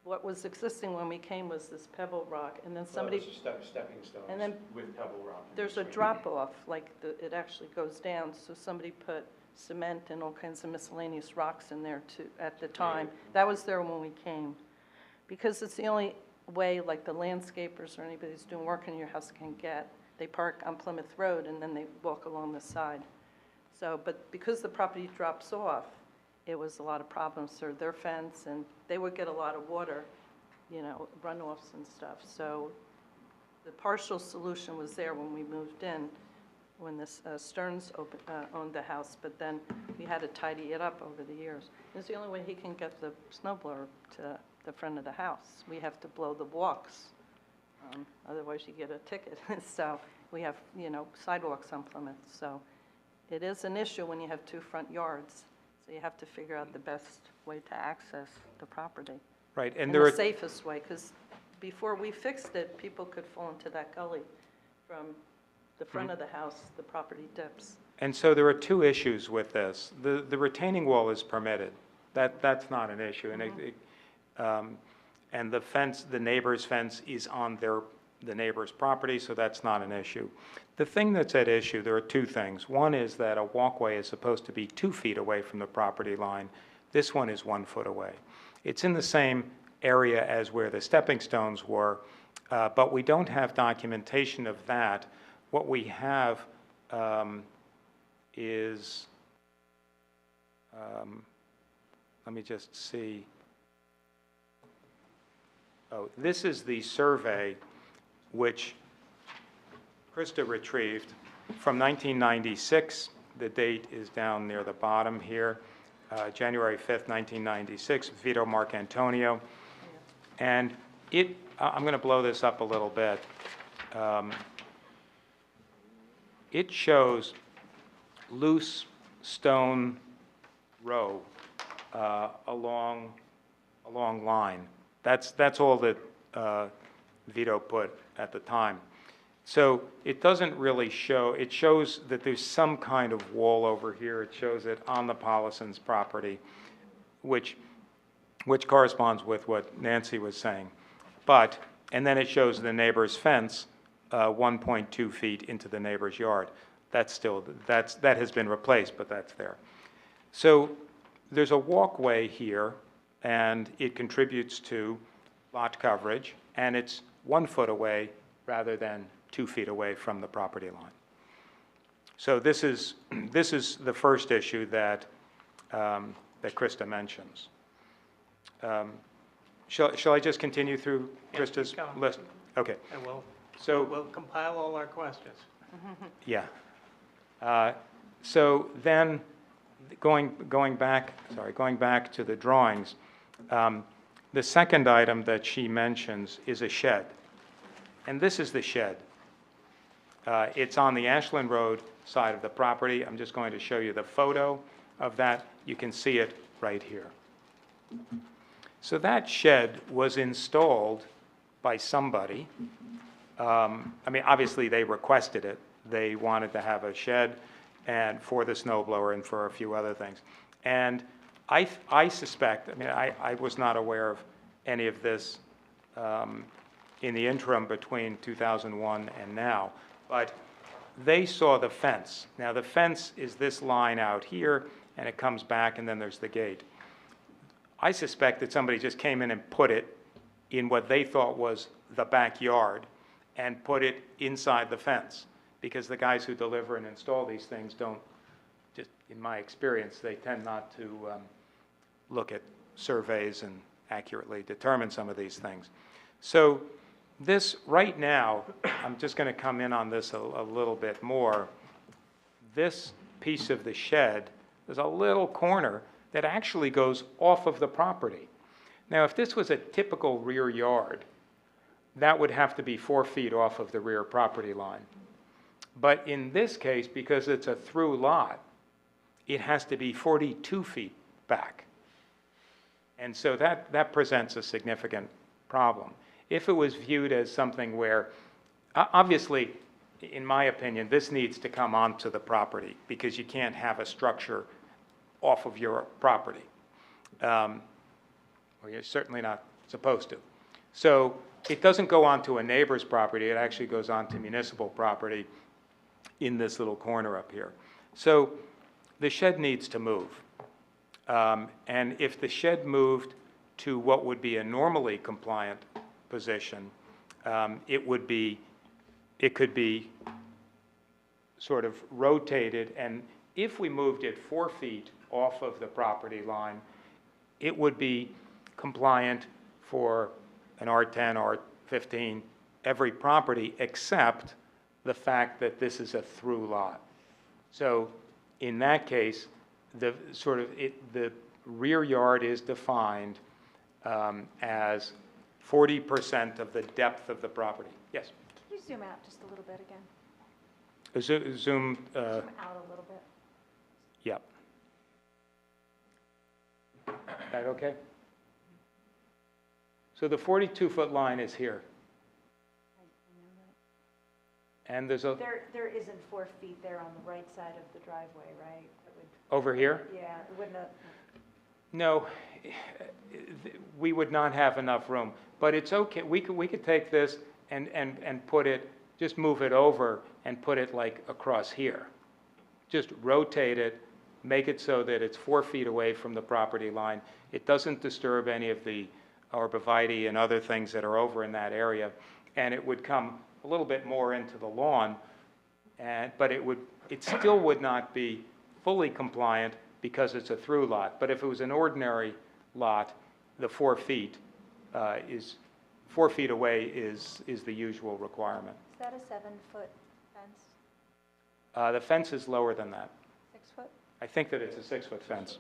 what was existing when we came was this pebble rock, and then somebody... Well, it was stepping stones and then with pebble rock. there's a drop-off, like it actually goes down, so somebody put cement and all kinds of miscellaneous rocks in there too, at the time. That was there when we came. Because it's the only way, like the landscapers or anybody who's doing work in your house can get. They park on Plymouth Road and then they walk along the side. So, but because the property drops off, it was a lot of problems for their fence, and they would get a lot of water, you know, runoffs and stuff. So the partial solution was there when we moved in, when the Stearns owned the house, but then we had to tidy it up over the years. It's the only way he can get the snow blower to the front of the house. We have to blow the walks, otherwise you get a ticket. So we have, you know, sidewalks on Plymouth. So it is an issue when you have two front yards. So you have to figure out the best way to access the property. Right, And the safest way, because before we fixed it, people could fall into that gully from the front of the house, the property dips. And so there are two issues with this. The retaining wall is permitted. That's not an issue. And the fence, the neighbor's fence is on the neighbor's property, so that's not an issue. The thing that's at issue, there are two things. One is that a walkway is supposed to be 2 feet away from the property line. This one is 1 foot away. It's in the same area as where the stepping stones were, but we don't have documentation of that. What we have is, let me just see. Oh, this is the survey which Krista retrieved from 1996. The date is down near the bottom here, January 5th, 1996, Vito Marcantonio. And I'm going to blow this up a little bit. It shows loose stone row along line. That's all that Vito put at the time. So it doesn't really show, it shows that there's some kind of wall over here. It shows it on the Pollison's property, which corresponds with what Nancy was saying. And then it shows the neighbor's fence 1.2 feet into the neighbor's yard. That has been replaced, but that's there. So there's a walkway here, and it contributes to lot coverage, and it's 1 foot away rather than 2 feet away from the property line. So this is the first issue that Krista mentions. Shall I just continue through Krista's list? Okay. And we'll So compile all our questions. yeah. So then, going back to the drawings, the second item that she mentions is a shed. And this is the shed. It's on the Ashland Road side of the property. I'm just going to show you the photo of that. You can see it right here. So that shed was installed by somebody. I mean, obviously, they requested it. They wanted to have a shed and for the snow blower and for a few other things. And I suspect, I mean, I was not aware of any of this in the interim between 2001 and now, but they saw the fence. Now, the fence is this line out here, and it comes back, and then there's the gate. I suspect that somebody just came in and put it in what they thought was the backyard and put it inside the fence, because the guys who deliver and install these things don't, just in my experience, they tend not to look at surveys and accurately determine some of these things. So this, right now, I'm just going to come in on this a little bit more. This piece of the shed, there's a little corner that actually goes off of the property. Now, if this was a typical rear yard, that would have to be 4 feet off of the rear property line. But in this case, because it's a through lot, it has to be 42 feet back. And so that presents a significant problem. If it was viewed as something where, obviously, in my opinion, this needs to come onto the property, because you can't have a structure off of your property. Or you're certainly not supposed to. So it doesn't go onto a neighbor's property, it actually goes onto municipal property in this little corner up here. So the shed needs to move. And if the shed moved to what would be a normally compliant position, it could be sort of rotated, and if we moved it 4 feet off of the property line, it would be compliant for an R10, R15, every property, except the fact that this is a through lot. So in that case, the rear yard is defined as 40% of the depth of the property. Yes? Can you zoom out just a little bit again? Zoom. Zoom out a little bit. Yep. That okay? So the 42-foot line is here. And there's a... There isn't 4 feet there on the right side of the driveway, right? That would, Over here? yeah, it wouldn't have... No, we would not have enough room. But it's okay, we could take this and put it, just move it over and put it like across here. Just rotate it, make it so that it's 4 feet away from the property line. It doesn't disturb any of the arborvitae and other things that are over in that area. And it would come a little bit more into the lawn, but it still would not be fully compliant because it's a through lot. But if it was an ordinary lot, the 4 feet is 4 feet away is the usual requirement. Is that a 7-foot fence? The fence is lower than that. 6 foot? I think that it's a 6-foot fence.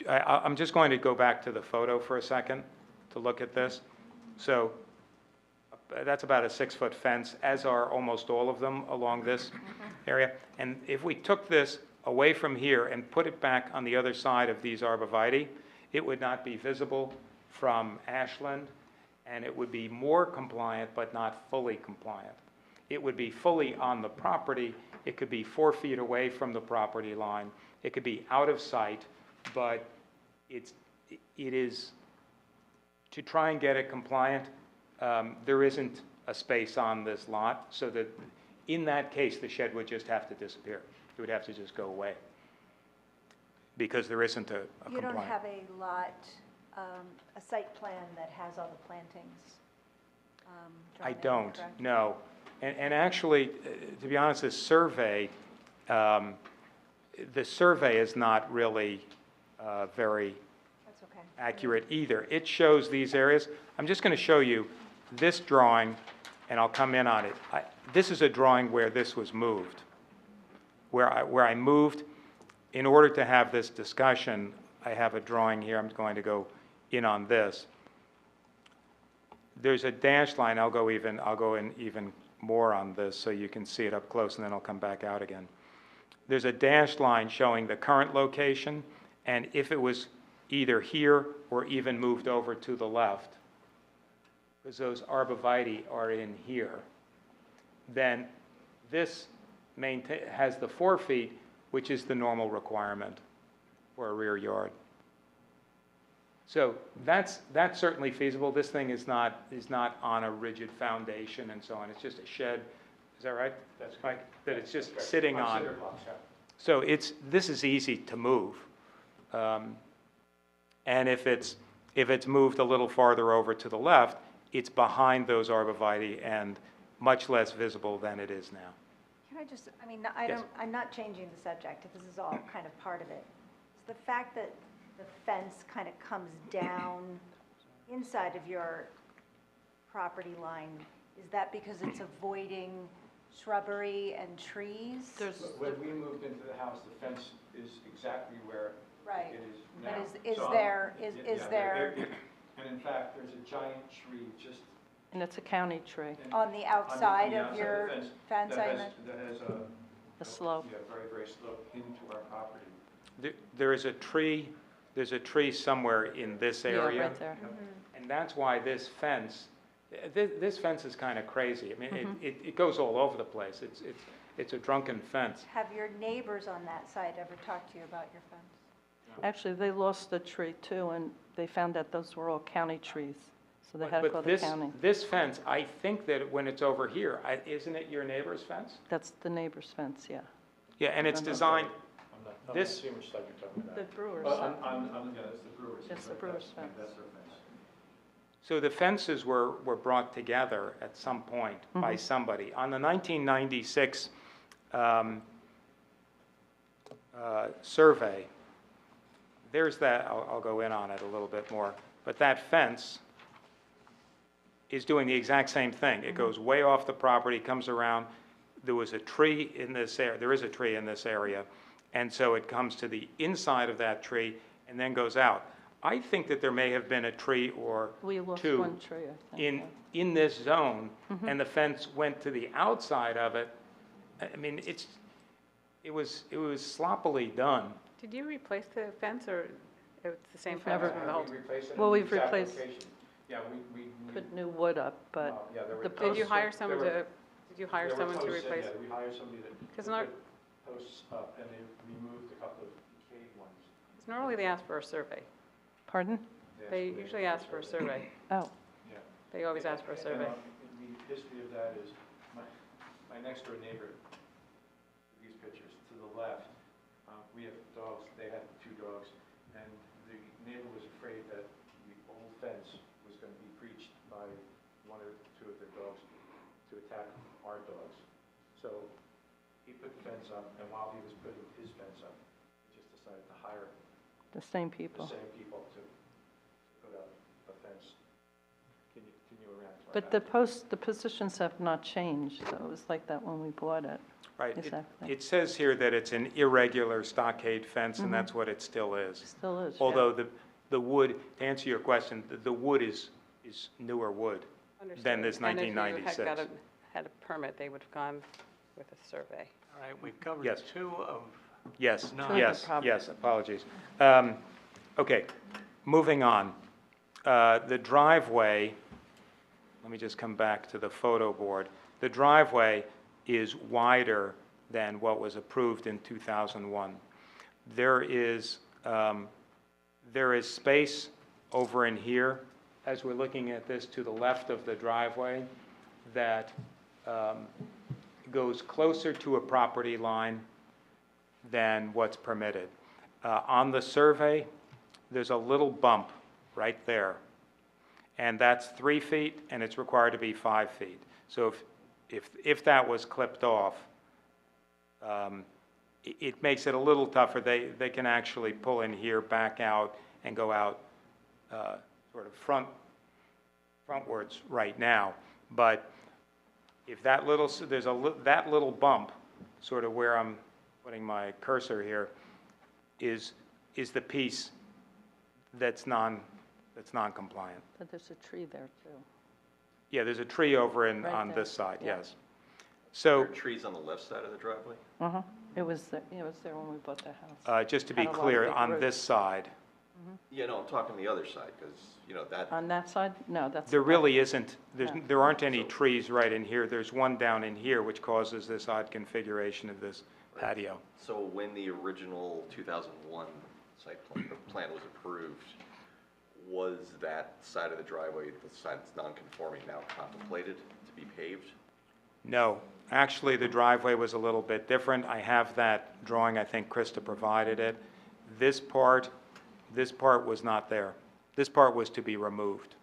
I'm just going to go back to the photo for a second to look at this. So that's about a 6-foot fence, as are almost all of them along this area. And if we took this away from here and put it back on the other side of these arborvitae, it would not be visible from Ashland, and it would be more compliant but not fully compliant. It would be fully on the property. It could be 4 feet away from the property line. It could be out of sight, but it is, to try and get it compliant, there isn't a space on this lot, so that in that case, the shed would just have to disappear. It would have to just go away, because there isn't a compliant. You don't have a lot, a site plan that has all the plantings drawn I in, don't, correct? no. And actually, to be honest, the survey is not really very That's okay. accurate either. It shows these areas. I'm just going to show you this drawing, and I'll come in on it. This is a drawing where this was moved, where I moved. In order to have this discussion, I have a drawing here. I'm going to go in on this. There's a dashed line. I'll go in even more on this so you can see it up close, and then I'll come back out again. There's a dashed line showing the current location, and if it was either here or even moved over to the left, because those arborvitae are in here, then this has the 4 feet, which is the normal requirement for a rear yard. So that's certainly feasible. This thing is not on a rigid foundation and so on. It's just a shed. Is that right? That's right. That it's just sitting on. So this is easy to move. And if it's moved a little farther over to the left, it's behind those arborvitae and much less visible than it is now. Can I just, I mean, Yes. I'm not changing the subject, this is all kind of part of it. Is the fact that the fence kind of comes down inside of your property line, is that because it's avoiding shrubbery and trees? When we moved into the house, the fence is exactly where Right. it is But now. is So, there, yeah, is there, And in fact, there's a giant tree just And it's a county tree, on the on the outside outside of your fence, that I has, imagine? that has a slope. yeah, very, very slope into our property. There is a tree, there's a tree somewhere in this Yeah, area. right there. And that's why this fence is kind of crazy. I mean, it goes all over the place. It's a drunken fence. Have your neighbors on that side ever talked to you about your fence? Actually, they lost a tree too, and they found that those were all county trees, so they had to But call the this, county. this fence, I think that when it's over here, isn't it your neighbor's fence? That's the neighbor's fence, yeah. Yeah, and it's designed, I'm not this, seeing which side you're talking about. The brewer's Oh, fence. yeah, that's the brewer's. That's the right, brewer's yeah, fence. That's their fence. so the fences were brought together at some point by somebody. On the 1996 survey, there's that, I'll go in on it a little bit more, but that fence is doing the exact same thing. It goes way off the property, comes around. There was a tree in this area, there is a tree in this area, and so it comes to the inside of that tree and then goes out. I think that there may have been a tree or We lost two one tree, I think. in this zone, and the fence went to the outside of it. I mean, it was sloppily done. Did you replace the fence, or it's the same We've fence never- from the whole? We replaced it Well, in the we've exact replaced- location. Yeah, we. Put new wood up, but Well, yeah, there were the posts- Did you hire there someone were- to, did you hire there were someone to posts in, replace? yeah, we hired somebody to Because not, put posts up, and they removed a couple of decayed ones. because normally they ask for a survey. Pardon? They usually ask for a survey. Oh, Yeah. They always ask for a And, survey. the history of that is, my next door neighbor, these pictures, to the left, we have dogs, they had 2 dogs, and the neighbor was afraid that the old fence was going to be breached by 1 or 2 of their dogs to attack our dogs. So he put the fence up, and while he was putting his fence up, he just decided to hire the same the people. same people to put up a fence. Can you around? But the positions have not changed, so it was like that when we bought it. Right. Exactly. It says here that it's an irregular stockade fence, and that's what it still is. Still is, yeah. Although the wood, to answer your question, the wood is newer wood than this Understood. 1996. And if you had a permit, they would have gone with a survey. All right, we've covered Yes. 2 of, Yes, No. yes, Problem. yes, apologies. Okay, moving on. The driveway, let me just come back to the photo board. The driveway is wider than what was approved in 2001. There is space over in here, as we're looking at this to the left of the driveway, that goes closer to a property line than what's permitted. On the survey, there's a little bump right there, and that's 3 feet, and it's required to be 5 feet. So if that was clipped off, it makes it a little tougher. They can actually pull in here, back out, and go out sort of frontwards right now. But if that little, that little bump, sort of where I'm putting my cursor here, is the piece that's non-compliant. But there's a tree there too. Yeah, there's a tree over Right on there, this side, yeah. yes. Are So, there trees on the left side of the driveway? It was there when we bought the house. just to be Had a lot of clear, big on roots. this side, Yeah, no, I'm talking the other side, because, that, On that side? No, that's. there the really back. isn't, No. there aren't any trees right in here. There's one down in here, which causes this odd configuration of this patio. so when the original 2001 site plan was approved, was that side of the driveway, the side that's non-conforming, now contemplated to be paved? No, actually, the driveway was a little bit different. I have that drawing, I think Krista provided it. This part was not there. This part was to be removed.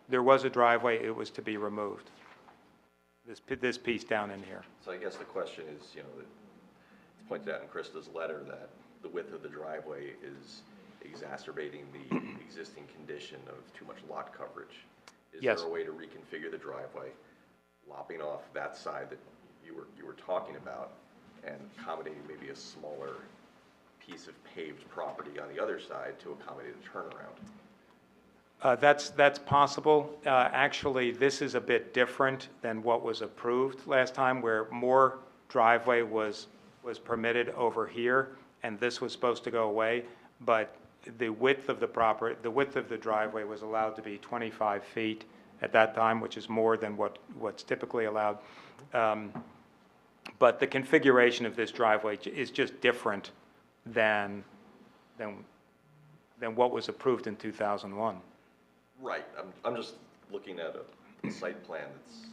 There was a driveway, it was to be removed. This piece down in here. So I guess the question is, you know, it's pointed out in Krista's letter that the width of the driveway is exacerbating the existing condition of too much lot coverage. Is Yes. there a way to reconfigure the driveway, lopping off that side that you were talking about, and accommodating maybe a smaller piece of paved property on the other side to accommodate a turnaround? That's possible. Actually, this is a bit different than what was approved last time, where more driveway was permitted over here, and this was supposed to go away, but the width of the driveway was allowed to be 25 feet at that time, which is more than what's typically allowed. But the configuration of this driveway is just different than what was approved in 2001. Right, I'm just looking at a site plan that's,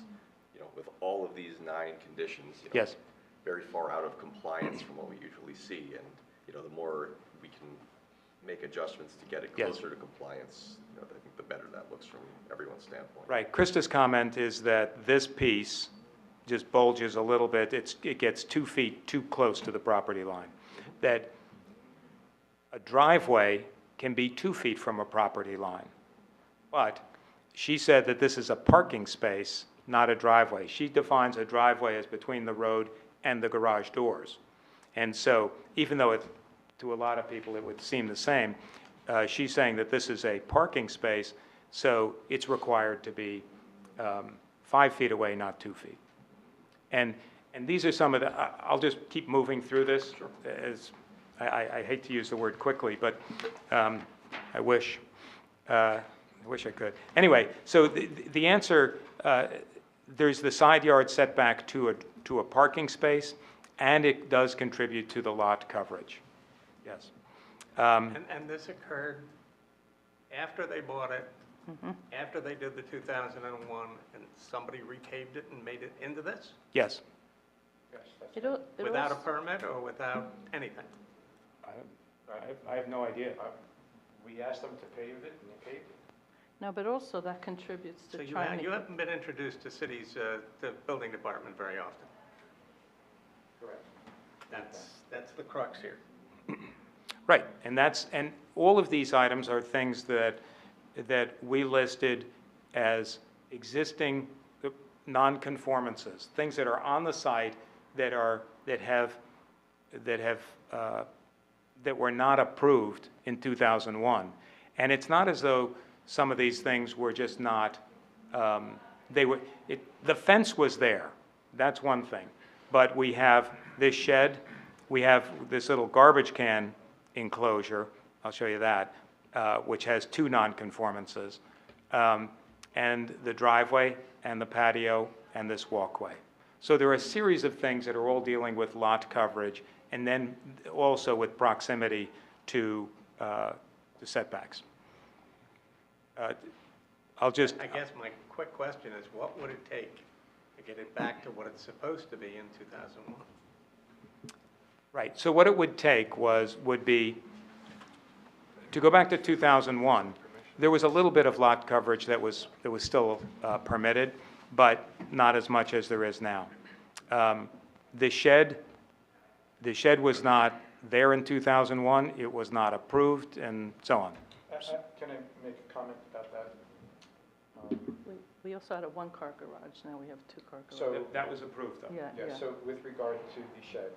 you know, with all of these 9 conditions, you know, Yes. very far out of compliance from what we usually see, and, you know, the more we can make adjustments to get it Yes. closer to compliance, you know, I think the better that looks from everyone's standpoint. Right. Krista's comment is that this piece just bulges a little bit. It gets 2 feet too close to the property line. That a driveway can be 2 feet from a property line. But she said that this is a parking space, not a driveway. She defines a driveway as between the road and the garage doors. And so even though to a lot of people it would seem the same, she's saying that this is a parking space, so it's required to be 5 feet away, not 2 feet. And these are some of the, I'll just keep moving through this. Sure. As I hate to use the word quickly, but I wish I could. Anyway, so the answer, there's the side yard setback to a parking space, and it does contribute to the lot coverage. Yes. And this occurred after they bought it, after they did the 2001, and somebody repaved it and made it into this? Yes. Without a permit or without anything? I have no idea. We asked them to pave it, and they paved it. No, but also that contributes So to you trying to... haven't been introduced to cities, the building department very often? Correct. That's the crux here. Right, and all of these items are things that we listed as existing non-conformances, things that are on the site that were not approved in 2001. And it's not as though some of these things were just not, the fence was there, that's one thing. But we have this shed, we have this little garbage can enclosure, I'll show you that, which has 2 non-conformances, and the driveway and the patio and this walkway. So there are a series of things that are all dealing with lot coverage, and then also with proximity to the setbacks. I guess my quick question is, what would it take to get it back to what it's supposed to be in 2001? Right, so what it would take would be, to go back to 2001, there was a little bit of lot coverage that was still permitted, but not as much as there is now. The shed was not there in 2001, it was not approved, and so on. Can I make a comment about that? We also had a 1-car garage, now we have 2-car garage. So That was approved, though. Yeah. so with regard to the shed,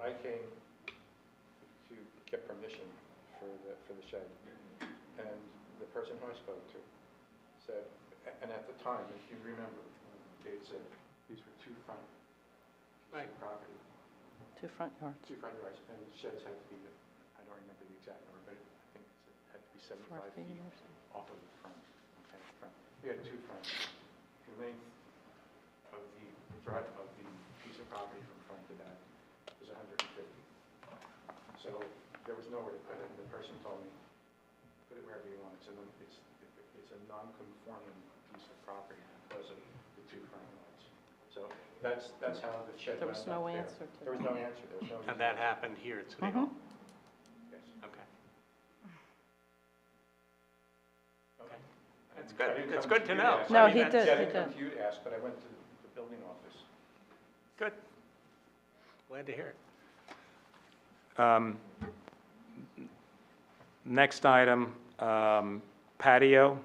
I came to get permission for the shed, and the person who I spoke to said, and at the time, if you remember, Dave said these were 2 front Right. property, 2 front yards. 2 front yards, and the sheds had to be, I don't remember the exact number, but I think it had to be 75 4 feet feet or something. off of the front. Okay, front. We had 2 fronts. The length of the piece of property from front to back was 150. So there was nowhere to put it. The person told me, put it wherever you want. It's a non-conforming piece of property because of the two front yards. So that's how the shed There went was up no there. answer to There was no answer, there was no reason. And that happened here at City Mhm. Hall? Yes. Okay. Okay. That's I good. didn't That's come good to you know. ask. No, I mean, he that's- did. Yeah, I didn't come to you to ask, but I went to the building office. Good. Glad to hear it. Next item, patio.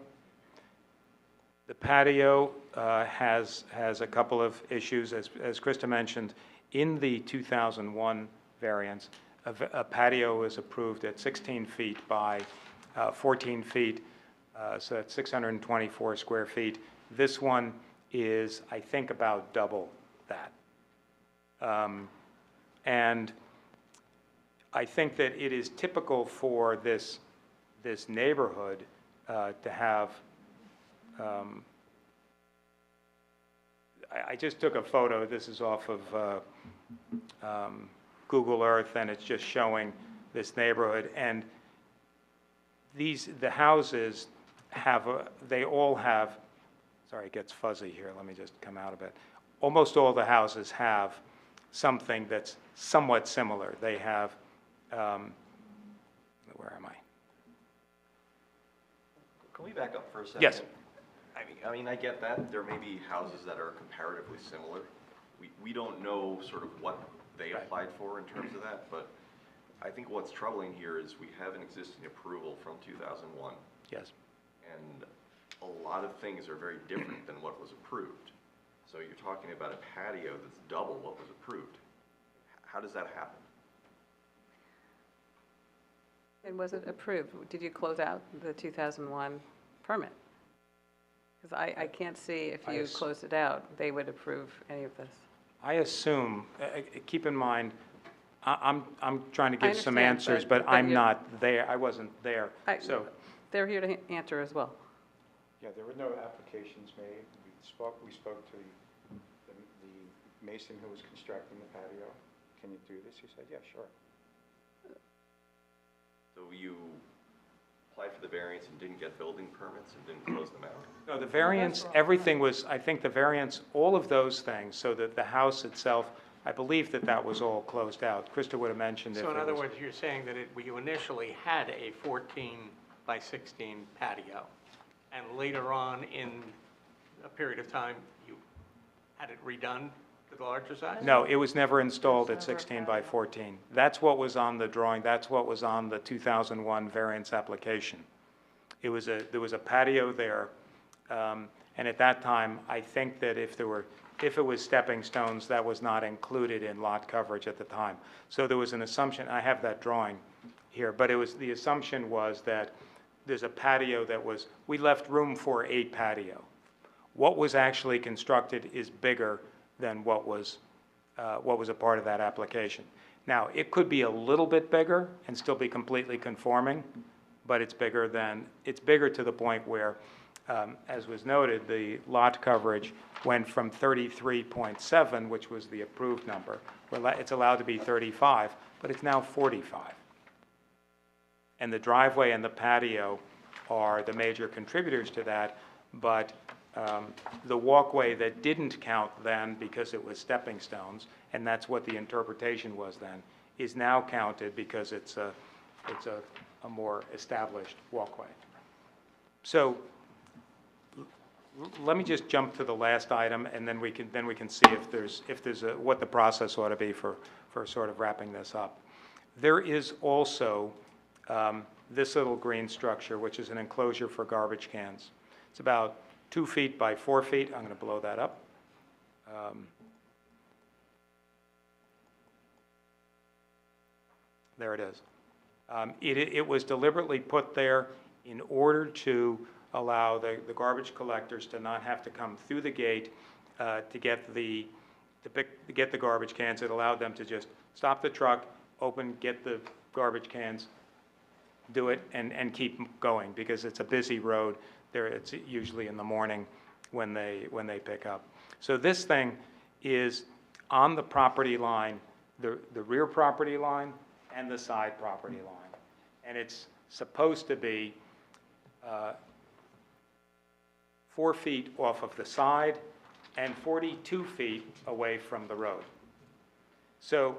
The patio has a couple of issues, as Krista mentioned. In the 2001 variance, a patio was approved at 16 feet by 14 feet, so that's 624 square feet. This one is, I think, about double that. And I think that it is typical for this neighborhood to have, I just took a photo, this is off of Google Earth, and it's just showing this neighborhood. And the houses they all have, sorry, it gets fuzzy here, let me just come out of it. Almost all the houses have something that's somewhat similar. They have, where am I? Can we back up for a second? Yes. I mean, I get that. There may be houses that are comparatively similar. We don't know sort of what they applied for in terms of that, but I think what's troubling here is we have an existing approval from 2001. Yes. And a lot of things are very different than what was approved. So you're talking about a patio that's double what was approved. How does that happen? And was it approved? Did you close out the 2001 permit? Because I can't see if you closed it out, they would approve any of this. I assume, keep in mind, I'm trying to I give some understand, answers, but but I'm you're- not there, I wasn't there, so. They're here to answer as well. Yeah, there were no applications made. We spoke to the mason who was constructing the patio. Can you do this? He said, yeah, sure. So you applied for the variance and didn't get building permits and didn't close them out? No, the variance, everything was, I think the variance, all of those things, so that the house itself, I believe that was all closed out. Krista would have mentioned if So in it other was- words, you're saying that you initially had a 14 by 16 patio, and later on in a period of time, you had it redone to the larger size? No, it was never installed at 16 by 14. That's what was on the drawing, that's what was on the 2001 variance application. There was a patio there, and at that time, I think that if it was stepping stones, that was not included in lot coverage at the time. So there was an assumption, I have that drawing here, but the assumption was that there's a patio we left room for a patio. What was actually constructed is bigger than what was a part of that application. Now, it could be a little bit bigger and still be completely conforming, but it's bigger to the point where, as was noted, the lot coverage went from 33.7, which was the approved number, where it's allowed to be 35, but it's now 45. And the driveway and the patio are the major contributors to that, but the walkway that didn't count then because it was stepping stones, and that's what the interpretation was then, is now counted because it's a more established walkway. So let me just jump to the last item, and then we can see what the process ought to be for sort of wrapping this up. There is also this little green structure, which is an enclosure for garbage cans. It's about 2 feet by 4 feet. I'm going to blow that up. There it is. It was deliberately put there in order to allow the garbage collectors to not have to come through the gate to get the garbage cans. It allowed them to just stop the truck, get the garbage cans, do it, and keep going, because it's a busy road. It's usually in the morning when they pick up. So this thing is on the property line, the rear property line and the side property line. And it's supposed to be 4 feet off of the side and 42 feet away from the road. So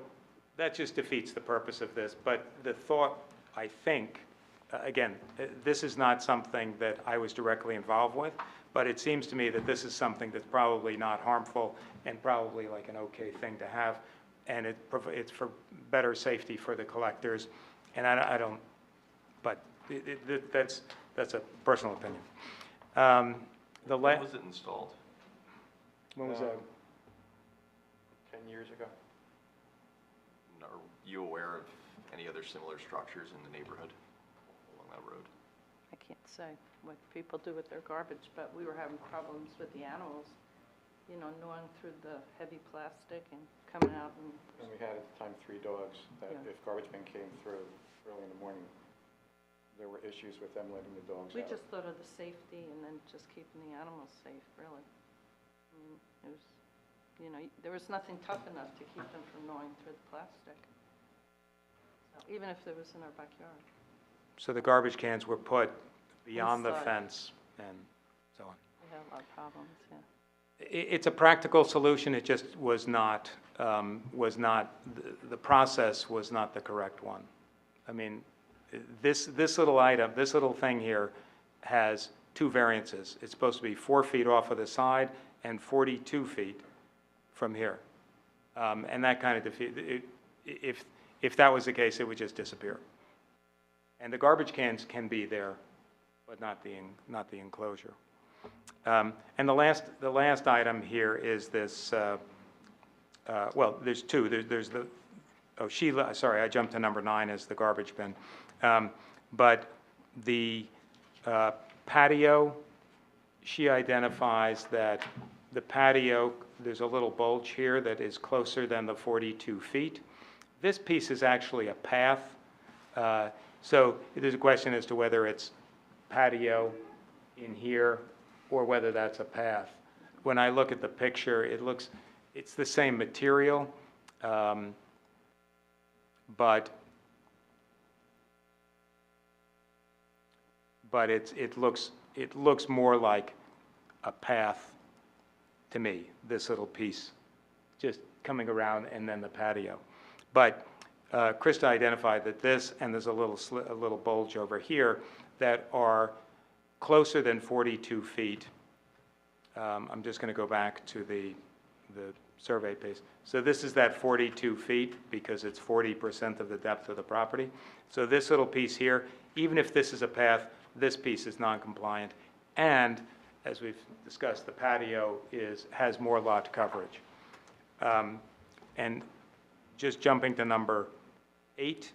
that just defeats the purpose of this, but the thought, I think, again, this is not something that I was directly involved with, but it seems to me that this is something that's probably not harmful and probably like an okay thing to have, and it's for better safety for the collectors, and I don't, but that's a personal opinion. When was it installed? When was that? 10 years ago. Are you aware of any other similar structures in the neighborhood along that road? I can't say what people do with their garbage, but we were having problems with the animals, you know, gnawing through the heavy plastic and coming out and. And we had at the time 3 dogs that Yeah. if garbage men came through early in the morning, there were issues with them letting the dogs We out. just thought of the safety and then just keeping the animals safe, really. I mean, it was, you know, there was nothing tough enough to keep them from gnawing through the plastic. So, even if it was in our backyard. So the garbage cans were put beyond the Inside. fence and so on. We had a lot of problems, yeah. It's a practical solution, it just was not, the process was not the correct one. I mean, this little item, this little thing here has 2 variances. It's supposed to be 4 feet off of the side and 42 feet from here. And that kind of if that was the case, it would just disappear. And the garbage cans can be there, but not the enclosure. And the last item here is this, well, there's 2. There's the, oh, Sheila, sorry, I jumped to number 9 as the garbage bin. But the patio, she identifies that the patio, there's a little bulge here that is closer than the 42 feet. This piece is actually a path. So there's a question as to whether it's patio in here or whether that's a path. When I look at the picture, it's the same material, but it looks more like a path to me, this little piece, just coming around and then the patio. But Krista identified that this, and there's a little bulge over here, that are closer than 42 feet. I'm just going to go back to the survey page. So this is that 42 feet because it's 40% of the depth of the property. So this little piece here, even if this is a path, this piece is non-compliant. And as we've discussed, the patio has more lot coverage. And just jumping to number 8.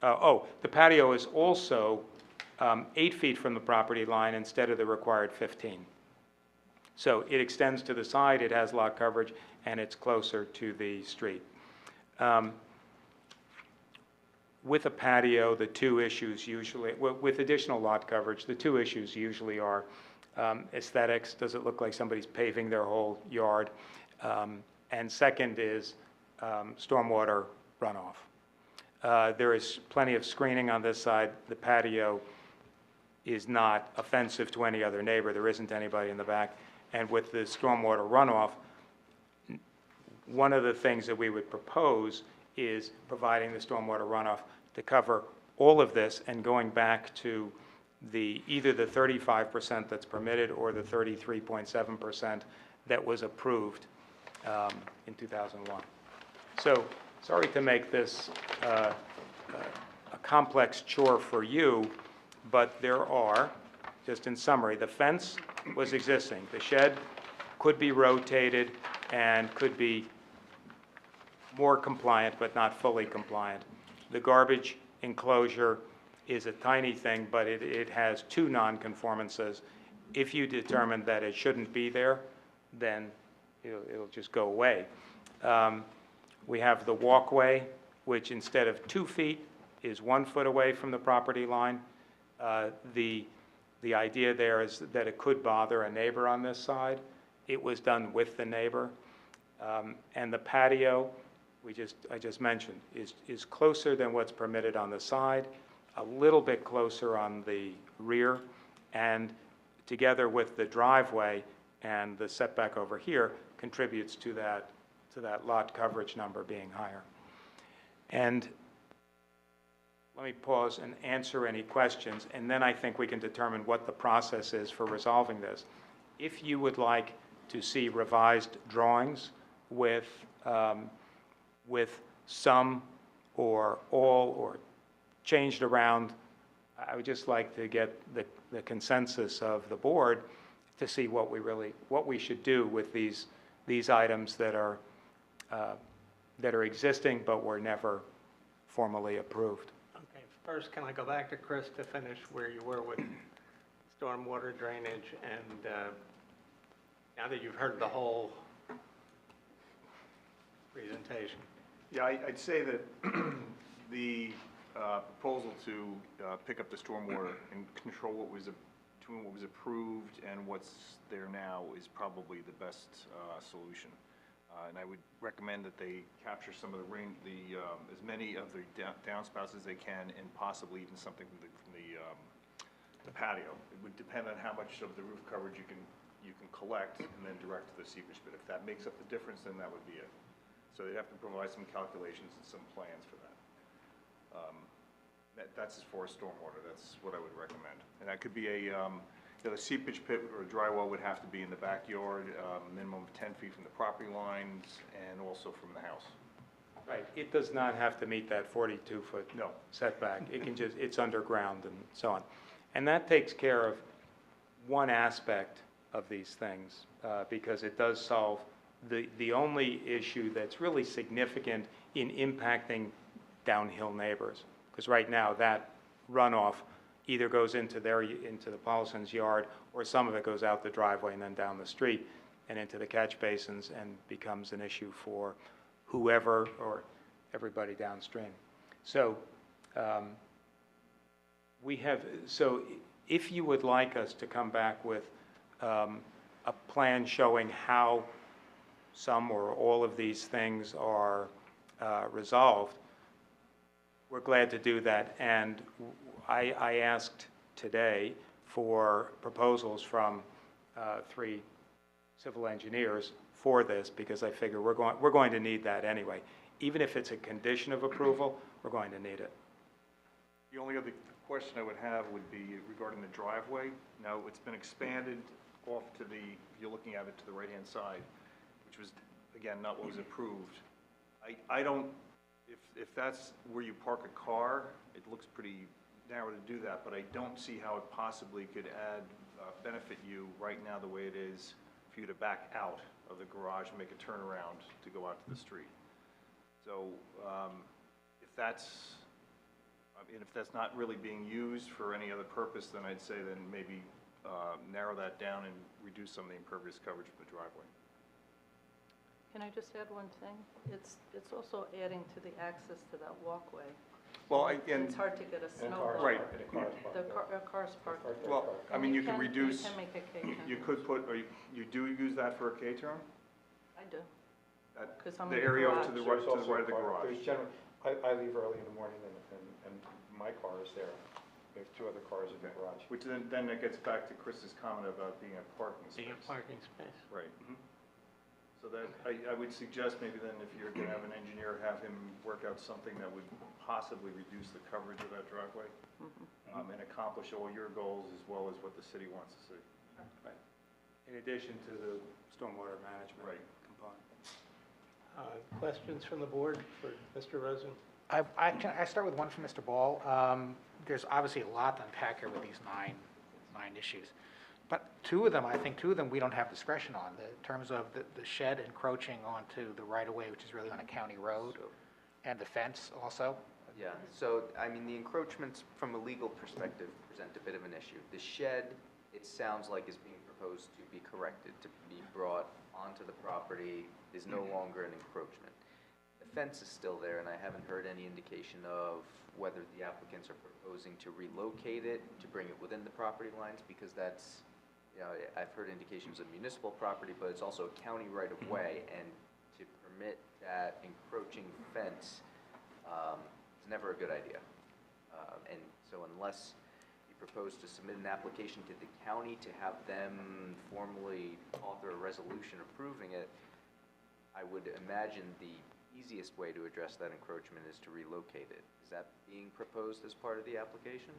The patio is also 8 feet from the property line instead of the required 15. So it extends to the side, it has lot coverage, and it's closer to the street. With a patio, the 2 issues usually, with additional lot coverage, the 2 issues usually are aesthetics. Does it look like somebody's paving their whole yard? And second is stormwater runoff. There is plenty of screening on this side. The patio is not offensive to any other neighbor. There isn't anybody in the back. And with the stormwater runoff, one of the things that we would propose is providing the stormwater runoff to cover all of this and going back to either the 35% that's permitted or the 33.7% that was approved in 2001. So sorry to make this a complex chore for you, but there are, just in summary, the fence was existing. The shed could be rotated and could be more compliant, but not fully compliant. The garbage enclosure is a tiny thing, but it has 2 non-conformances. If you determine that it shouldn't be there, then it'll just go away. We have the walkway, which instead of 2 feet is 1 foot away from the property line. The idea there is that it could bother a neighbor on this side. It was done with the neighbor. And the patio, I just mentioned, is closer than what's permitted on the side, a little bit closer on the rear, and together with the driveway, and the setback over here contributes to that lot coverage number being higher. And let me pause and answer any questions, and then I think we can determine what the process is for resolving this. If you would like to see revised drawings with some or all or changed around, I would just like to get the consensus of the board to see what we should do with these items that are existing but were never formally approved. Okay, first, can I go back to Chris to finish where you were with stormwater drainage? And now that you've heard the whole presentation. Yeah, I'd say that the proposal to pick up the stormwater and control between what was approved and what's there now is probably the best solution. And I would recommend that they capture some of as many of the downspouts as they can, and possibly even something from the patio. It would depend on how much of the roof coverage you can collect and then direct to the seepage. But if that makes up the difference, then that would be it. So they'd have to provide some calculations and some plans for that. That's as far as stormwater. That's what I would recommend. And that could be the seepage pit or a dry well would have to be in the backyard, minimum of 10 feet from the property lines and also from the house. Right. It does not have to meet that 42-foot setback. It can just, it's underground and so on. And that takes care of one aspect of these things because it does solve the only issue that's really significant in impacting downhill neighbors. Because right now that runoff either goes into the Pollison's yard, or some of it goes out the driveway and then down the street and into the catch basins and becomes an issue for whoever or everybody downstream. So so if you would like us to come back with a plan showing how some or all of these things are resolved, we're glad to do that. And I asked today for proposals from 3 civil engineers for this because I figure we're going to need that anyway. Even if it's a condition of approval, we're going to need it. The only other question I would have would be regarding the driveway. Now, it's been expanded off to you're looking at it to the right-hand side, which was, again, not what was approved. I don't, if that's where you park a car, it looks pretty narrow to do that, but I don't see how it possibly could benefit you right now the way it is for you to back out of the garage and make a turnaround to go out to the street. So if that's not really being used for any other purpose, then I'd say then maybe narrow that down and reduce some of the impervious coverage of the driveway. Can I just add one thing? It's also adding to the access to that walkway. Well, It's hard to get a snow blower. Right. The cars parked. Well, I mean, you can reduce. You can make a K-turn. You could put, or you do use that for a K-turn? I do. Because I'm The in the area garage. to the right of the garage. I leave early in the morning and my car is there. There's 2 other cars in the garage. Which then it gets back to Chris's comment about being a parking space. Being a parking space. Right. So that, I would suggest maybe then if you're gonna have an engineer, have him work out something that would possibly reduce the coverage of that driveway and accomplish all your goals as well as what the city wants to see. Right. In addition to the stormwater management component. Questions from the board for Mr. Rosen? I start with one from Mr. Ball. There's obviously a lot to unpack here with these nine issues. But I think two of them we don't have discretion on, in terms of the shed encroaching onto the right-of-way, which is really on a county road, and the fence also. Yeah, so, I mean, the encroachments from a legal perspective present a bit of an issue. The shed, it sounds like is being proposed to be corrected, to be brought onto the property, is no longer an encroachment. The fence is still there, and I haven't heard any indication of whether the applicants are proposing to relocate it, to bring it within the property lines, because that's, you know, I've heard indications of municipal property, but it's also a county right-of-way, and to permit that encroaching fence is never a good idea. And so unless you propose to submit an application to the county to have them formally author a resolution approving it, I would imagine the easiest way to address that encroachment is to relocate it. Is that being proposed as part of the application?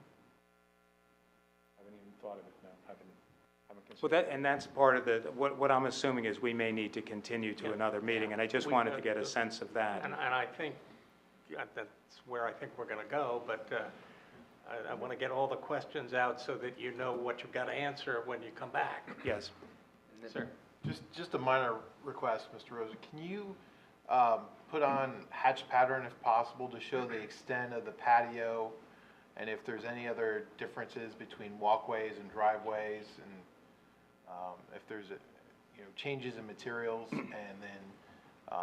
Haven't even thought of it, no, haven't considered. Well, and that's part of the, what I'm assuming is we may need to continue to another meeting, and I just wanted to get a sense of that. And I think, that's where I think we're going to go, but I want to get all the questions out so that you know what you've got to answer when you come back. Yes. Sir? Just a minor request, Mr. Rosa. Can you put on hatch pattern if possible to show the extent of the patio and if there's any other differences between walkways and driveways, and if there's changes in materials, and then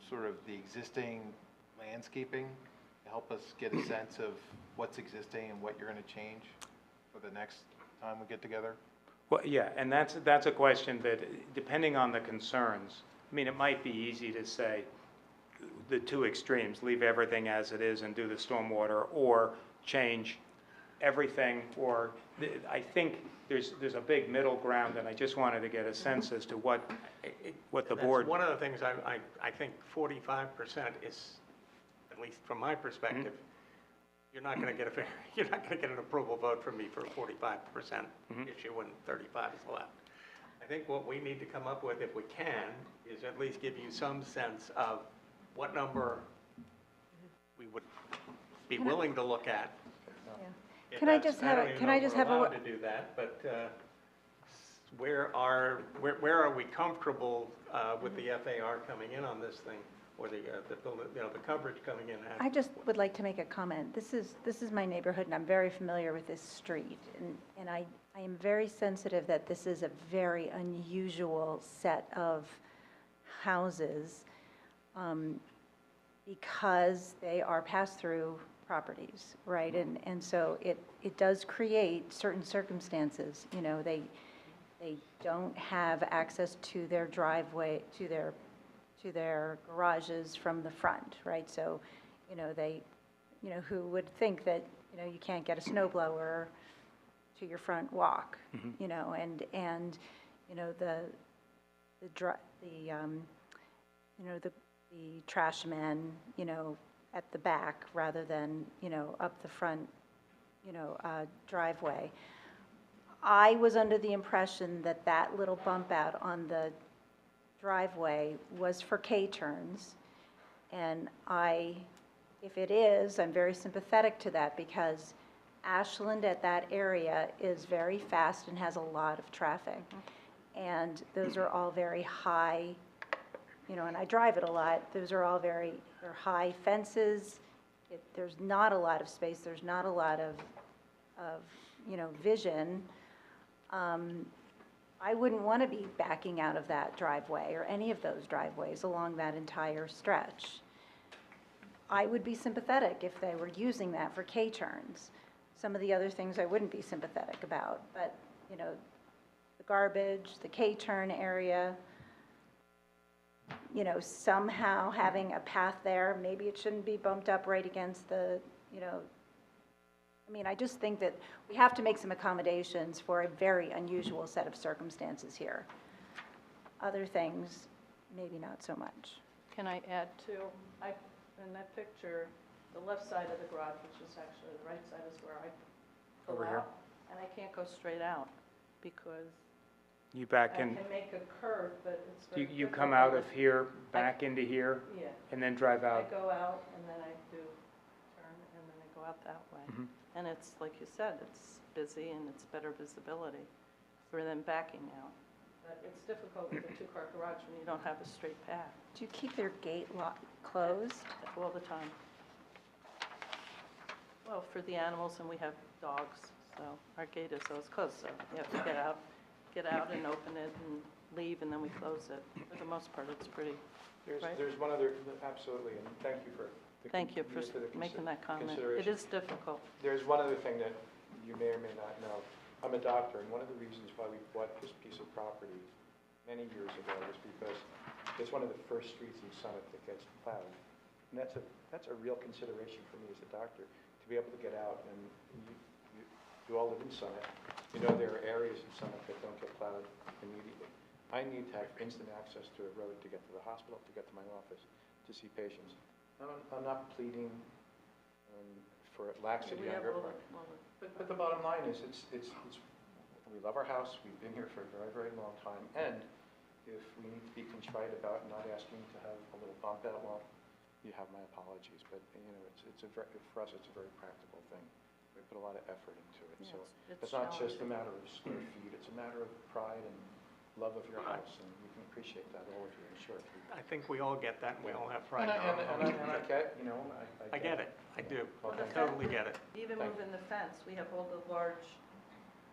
sort of the existing landscaping to help us get a sense of what's existing and what you're going to change for the next time we get together? Well, yeah, and that's a question that, depending on the concerns, I mean, it might be easy to say the two extremes, leave everything as it is and do the stormwater, or change everything, or I think there's a big middle ground, and I just wanted to get a sense as to what the board. That's one of the things I think 45% is, at least from my perspective, you're not going to get you're not going to get an approval vote from me for a 45% issue when 35 is left. I think what we need to come up with, if we can, is at least give you some sense of what number we would be willing to look at. If Can I that's- just have, don't even can know I if just we're have a, allowed to do that, but where are we comfortable with the FAR coming in on this thing, or the coverage coming in? I just would like to make a comment. This is my neighborhood, and I'm very familiar with this street. And I am very sensitive that this is a very unusual set of houses because they are pass-through properties, right? And so it does create certain circumstances. They don't have access to their driveway, to their garages from the front, right? So, who would think that, you can't get a snow blower to your front walk, the trash men, at the back rather than, up the front, driveway. I was under the impression that that little bump out on the driveway was for K-turns. And if it is, I'm very sympathetic to that, because Ashland at that area is very fast and has a lot of traffic. And those are all very high, and I drive it a lot. Those are all they're high fences. There's not a lot of space. There's not a lot of vision. I wouldn't want to be backing out of that driveway or any of those driveways along that entire stretch. I would be sympathetic if they were using that for K-turns. Some of the other things I wouldn't be sympathetic about, but, the garbage, the K-turn area, somehow having a path there, maybe it shouldn't be bumped up right against the, I just think that we have to make some accommodations for a very unusual set of circumstances here. Other things, maybe not so much. Can I add to, in that picture, the left side of the garage, which is actually the right side, is where I pull Over here? out, and I can't go straight out because You back I in, can make a curve, but it's very you come out of difficult. here, back into here, Yeah. and then drive I out. go out and then I do turn and then I go out that way. Mhm. And it's, like you said, it's busy and it's better visibility for them backing out. But it's difficult with a two-car garage when you don't have a straight path Do you keep your gate closed? all the time. Well, for the animals, and we have dogs, so our gate is always closed, so you have to get out and open it and leave, and then we close it. For the most part, it's pretty, right? There's one other, absolutely, and thank you for the Thank you for the making that comment. It consideration. is difficult. There's one other thing that you may or may not know. I'm a doctor, and one of the reasons why we bought this piece of property many years ago was because it's one of the first streets in Summit that gets plowed. And that's a real consideration for me as a doctor, to be able to get out. And You all live in Summit. You know there are areas in Summit that don't get plowed immediately. I need to have instant access to a road to get to the hospital, to get to my office, to see patients. I'm not pleading for laxity on your part. But the bottom line is, we love our house, we've been here for a very, very long time, and if we need to be contrite about not asking to have a little bump out, well, you have my apologies, but, you know, for us, it's a very practical thing. We put a lot of effort into it, so it's not just a matter of square feet, it's a matter of pride and love of your house, and we can appreciate that, all of you, I'm sure. I think we all get that, and we all have pride And in our I home. get, you know, I get it, I do, Well, I thank you. totally get it. Even Thank moving the fence, we have all the large,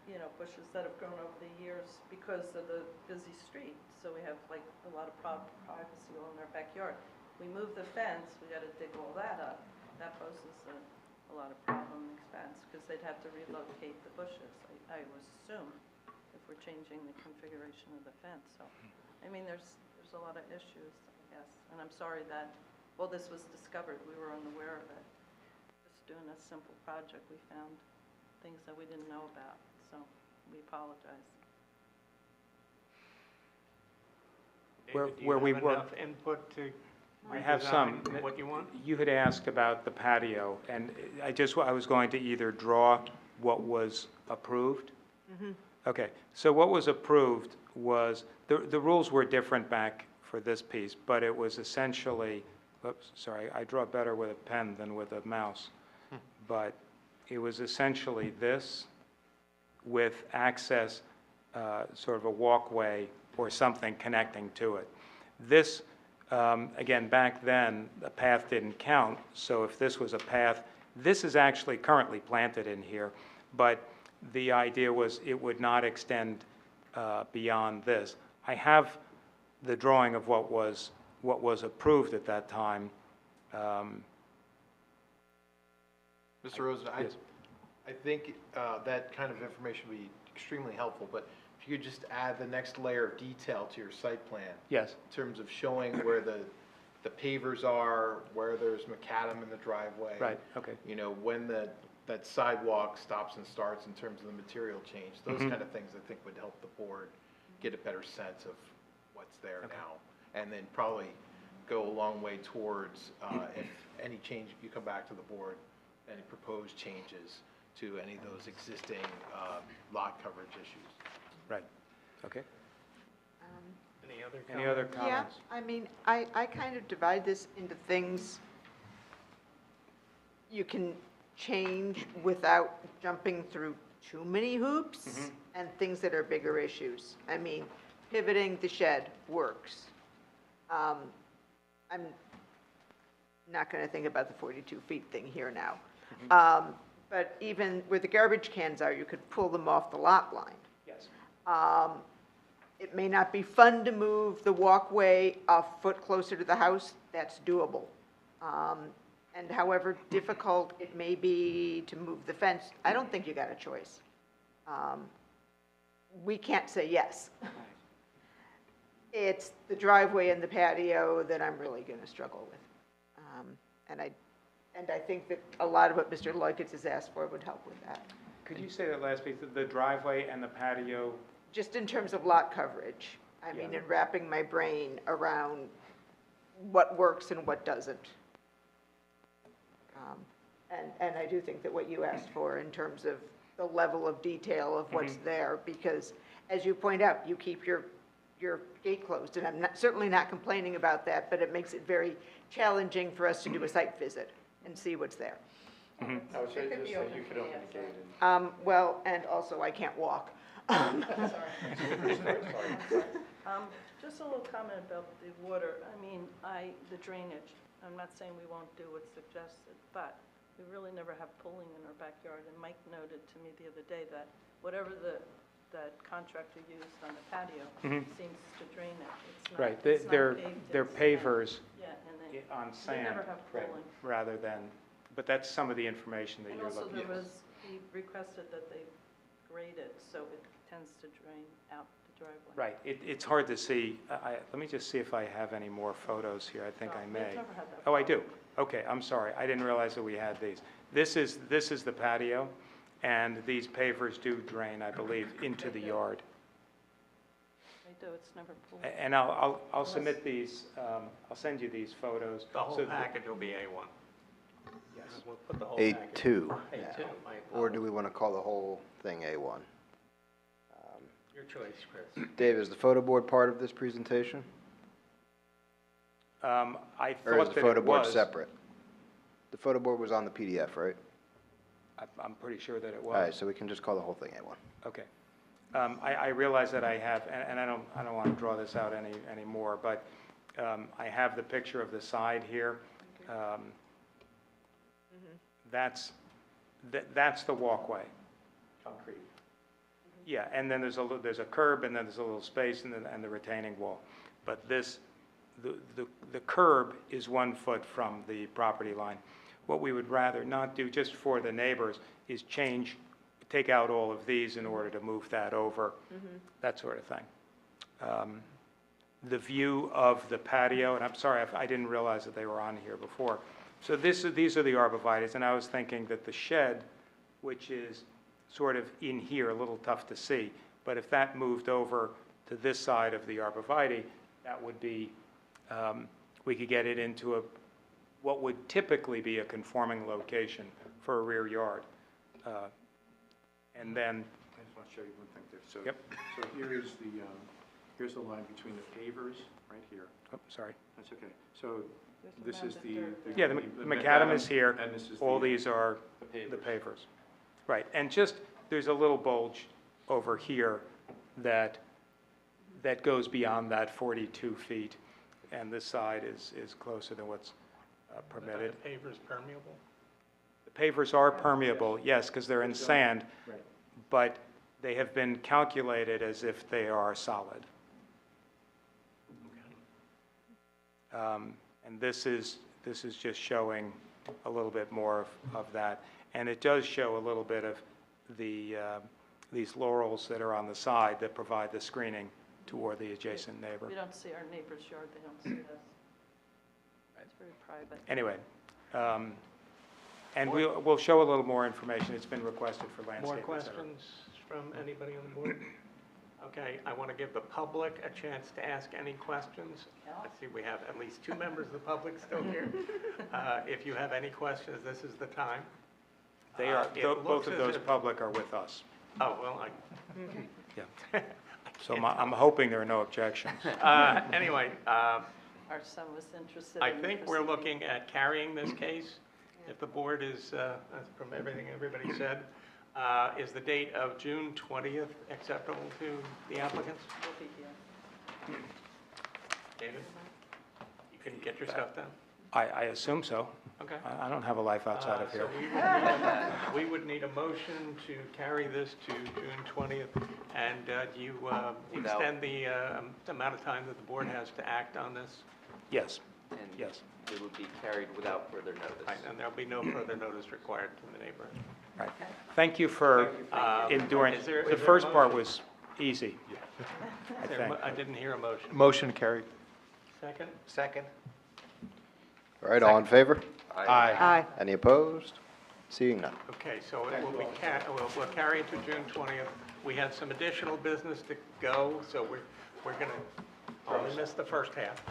you know, bushes that have grown over the years because of the busy street. So we have like a lot of privacy all in our backyard. We move the fence, we gotta dig all that up. That poses a lot of problem and expense because they'd have to relocate the bushes, I would assume, if we're changing the configuration of the fence. So, I mean, there's a lot of issues, I guess. And I'm sorry that, well, this was discovered, we were unaware of it. Just doing a simple project, we found things that we didn't know about, so we apologize. David, do where we you have were- enough input to I have some. redesign what you want? You had asked about the patio, and I was going to either draw what was approved. Okay, so what was approved was, the rules were different back for this piece, but it was essentially, oops, sorry, I draw better with a pen than with a mouse. But it was essentially this with access, sort of a walkway or something connecting to it. This, again, back then, the path didn't count, so if this was a path, this is actually currently planted in here, but the idea was it would not extend beyond this. I have the drawing of what was approved at that time. Mr. Rosen, Yes. I think that kind of information would be extremely helpful, but if you could just add the next layer of detail to your site plan. Yes. In terms of showing where the pavers are, where there's macadam in the driveway. Right, okay. You know, when that sidewalk stops and starts in terms of the material change. Those kind of things I think would help the board get a better sense of what's there now. And then probably go a long way towards, if any change, you come back to the board, any proposed changes to any of those existing lot coverage issues. Right, okay. Any other comments? Any other Yeah, comments? I mean, I kind of divide this into things you can change without jumping through too many hoops, and things that are bigger issues. I mean, pivoting the shed works. I'm not going to think about the 42 feet thing here now. But even where the garbage cans are, you could pull them off the lot line. Yes. It may not be fun to move the walkway a foot closer to the house, that's doable. And however difficult it may be to move the fence, I don't think you got a choice. We can't say yes. It's the driveway and the patio that I'm really going to struggle with. And I think that a lot of what Mr. Leukitz has asked for would help with that. Could you say that last piece, the driveway and the patio? Just in terms of lot coverage, I mean, Yeah. in wrapping my brain around what works and what doesn't. And I do think that what you asked for in terms of the level of detail of what's there, because as you point out, you keep your gate closed, and I'm certainly not complaining about that, but it makes it very challenging for us to do a site visit and see what's there. I would say just that you could open the gate Well, and also I can't walk. Just a little comment about the water. I mean, the drainage, I'm not saying we won't do what's suggested, but we really never have pooling in our backyard. And Mike noted to me the other day that whatever that contractor used on the patio seems to drain it. It's not, Right, it's not they're paved, it's pavers Yeah, and they on they sand. never have right, pooling. Rather than, but that's some of the information that And you're also looking there at. was, he requested that they grade it so it tends to drain out the driveway. Right, it's hard to see. Let me just see if I have any more photos here. I think I We've may. never had that Oh, I do. Okay, I'm sorry. I didn't realize that we had these. This is the patio, and these pavers do drain, I believe, into the yard. They do, it's never pooled. And I'll submit these, I'll send you these photos. The whole So package will be A1. Yes. We'll put the whole package. A2 A2, now. my Or do we want to call the whole thing A1? Your choice, Chris. Dave, is the photo board part of this presentation? I Or is thought the that photo it board was. separate? The photo board was on the PDF, right? I'm pretty sure that it All right, was. so we can just call the whole thing A1. Okay. I realize that I have, and I don't want to draw this out anymore, but I have the picture of the side here. That's the walkway. Concrete. Yeah, and then there's a curb, and then there's a little space, and the retaining wall. But the curb is 1 foot from the property line. What we would rather not do, just for the neighbors, is take out all of these in order to move that over, that sort of thing. The view of the patio, and I'm sorry, I didn't realize that they were on here before. So these are the arborvitaes, and I was thinking that the shed, which is sort of in here, a little tough to see, but if that moved over to this side of the arborvitae, that would be, we could get it into what would typically be a conforming location for a rear yard. And then, I just want to show you one thing there. So, Yep. so here's the line between the pavers, right here. oh, sorry. That's okay. So this is Yeah, the macadam is here. And this is All these are the pavers. Right, and just, there's a little bulge over here that goes beyond that 42 feet, and this side is closer than what's permitted. The pavers permeable? The pavers are permeable, yes, because they're in sand, Right. but they have been calculated as if they are solid. And this is just showing a little bit more of that. And it does show a little bit of these laurels that are on the side that provide the screening toward the adjacent neighbor. We don't see our neighbor's yard, they don't see us. It's very private. Anyway, and we'll show a little more information. It's been requested for landscape, More et cetera. questions from anybody on the board? Okay, I want to give the public a chance to ask any questions. I see we have at least 2 members of the public still here. If you have any questions, this is the time. They are, It both looks of as those if- public are with us. Oh, well, Yeah. So I'm hoping there are no objections. anyway, Our son was interested in. I think we're proceeding. looking at carrying this case. If the board is, from everything everybody said, is the date of June 20th acceptable to the applicants? We'll be here. David? You can get your stuff done? I assume so. Okay. I don't have a life outside of here. So we would need a motion to carry this to June 20th, and you extend the amount of time that the board has to act on this? Yes, And yes. it would be carried without further notice. Right, and there'll be no further notice required to the neighbor. Right. Thank you for enduring. Is there The a first part motion? was easy, I think. I didn't hear a motion. Motion carried. Second? Second? All right, all in favor? Aye. Any opposed? Seeing none. Okay, so it will be, we'll carry it to June 20th. We have some additional business to go, so we're going to only miss the first half.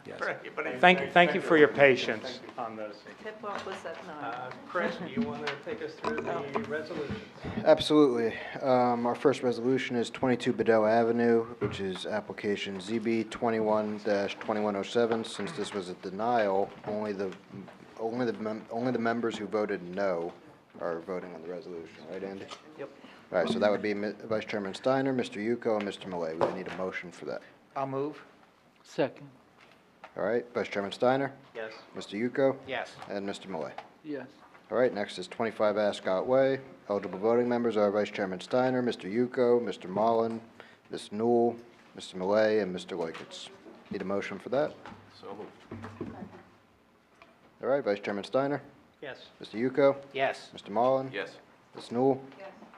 Yes. For anybody- Thank you for your patience on this. Tip-off was at 9. Chris, do you want to take us through the resolutions? Absolutely. Our first resolution is 22 Bedell Avenue, which is application ZB 21-2107. Since this was a denial, only the members who voted no are voting on the resolution, right, Andy? Yep. All right, so that would be Vice Chairman Steiner, Mr. Yuko, and Mr. Malay. We would need a motion for that. I'll move. Second, All right, Vice Chairman Steiner, Yes. Mr. Yuko, Yes. and Mr. Malay. yes. All right, next is 25 Ascot Way. Eligible voting members are Vice Chairman Steiner, Mr. Yuko, Mr. Mullen, Ms. Newell, Mr. Malay, and Mr. Loikitz. Need a motion for that? So moved. All right, Vice Chairman Steiner, Yes. Mr. Yuko, Yes. Mr. Mullen, Yes. Ms. Newell,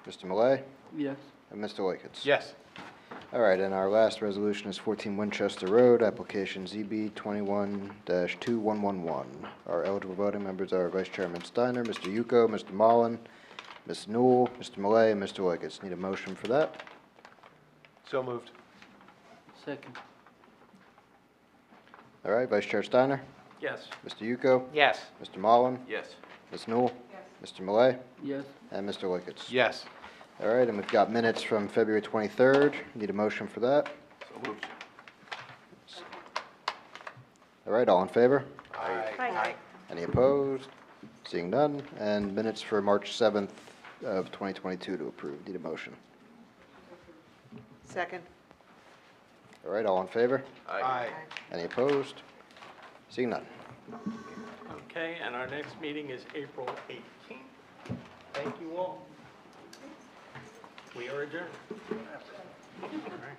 Mr. Malay, Yes. and Mr. Loikitz. Yes. All right, and our last resolution is 14 Winchester Road, application ZB 21-2111. Our eligible voting members are Vice Chairman Steiner, Mr. Yuko, Mr. Mullen, Ms. Newell, Mr. Malay, and Mr. Lickett. Need a motion for that? So moved. Second. All right, Vice Chair Steiner? Yes. Mr. Yuko? Yes. Mr. Mullin? Yes. Ms. Newell? Mr. Malay? Yes. And Mr. Lickett. Yes. All right, and we've got minutes from February 23rd. Need a motion for that? So moved. All right, all in favor? Aye. Any opposed? Seeing none. And minutes for March 7th of 2022 to approve. Need a motion. Second. All right, all in favor? Aye. Any opposed? Seeing none. Okay, and our next meeting is April 18th. Thank you all. We are adjourned. All right.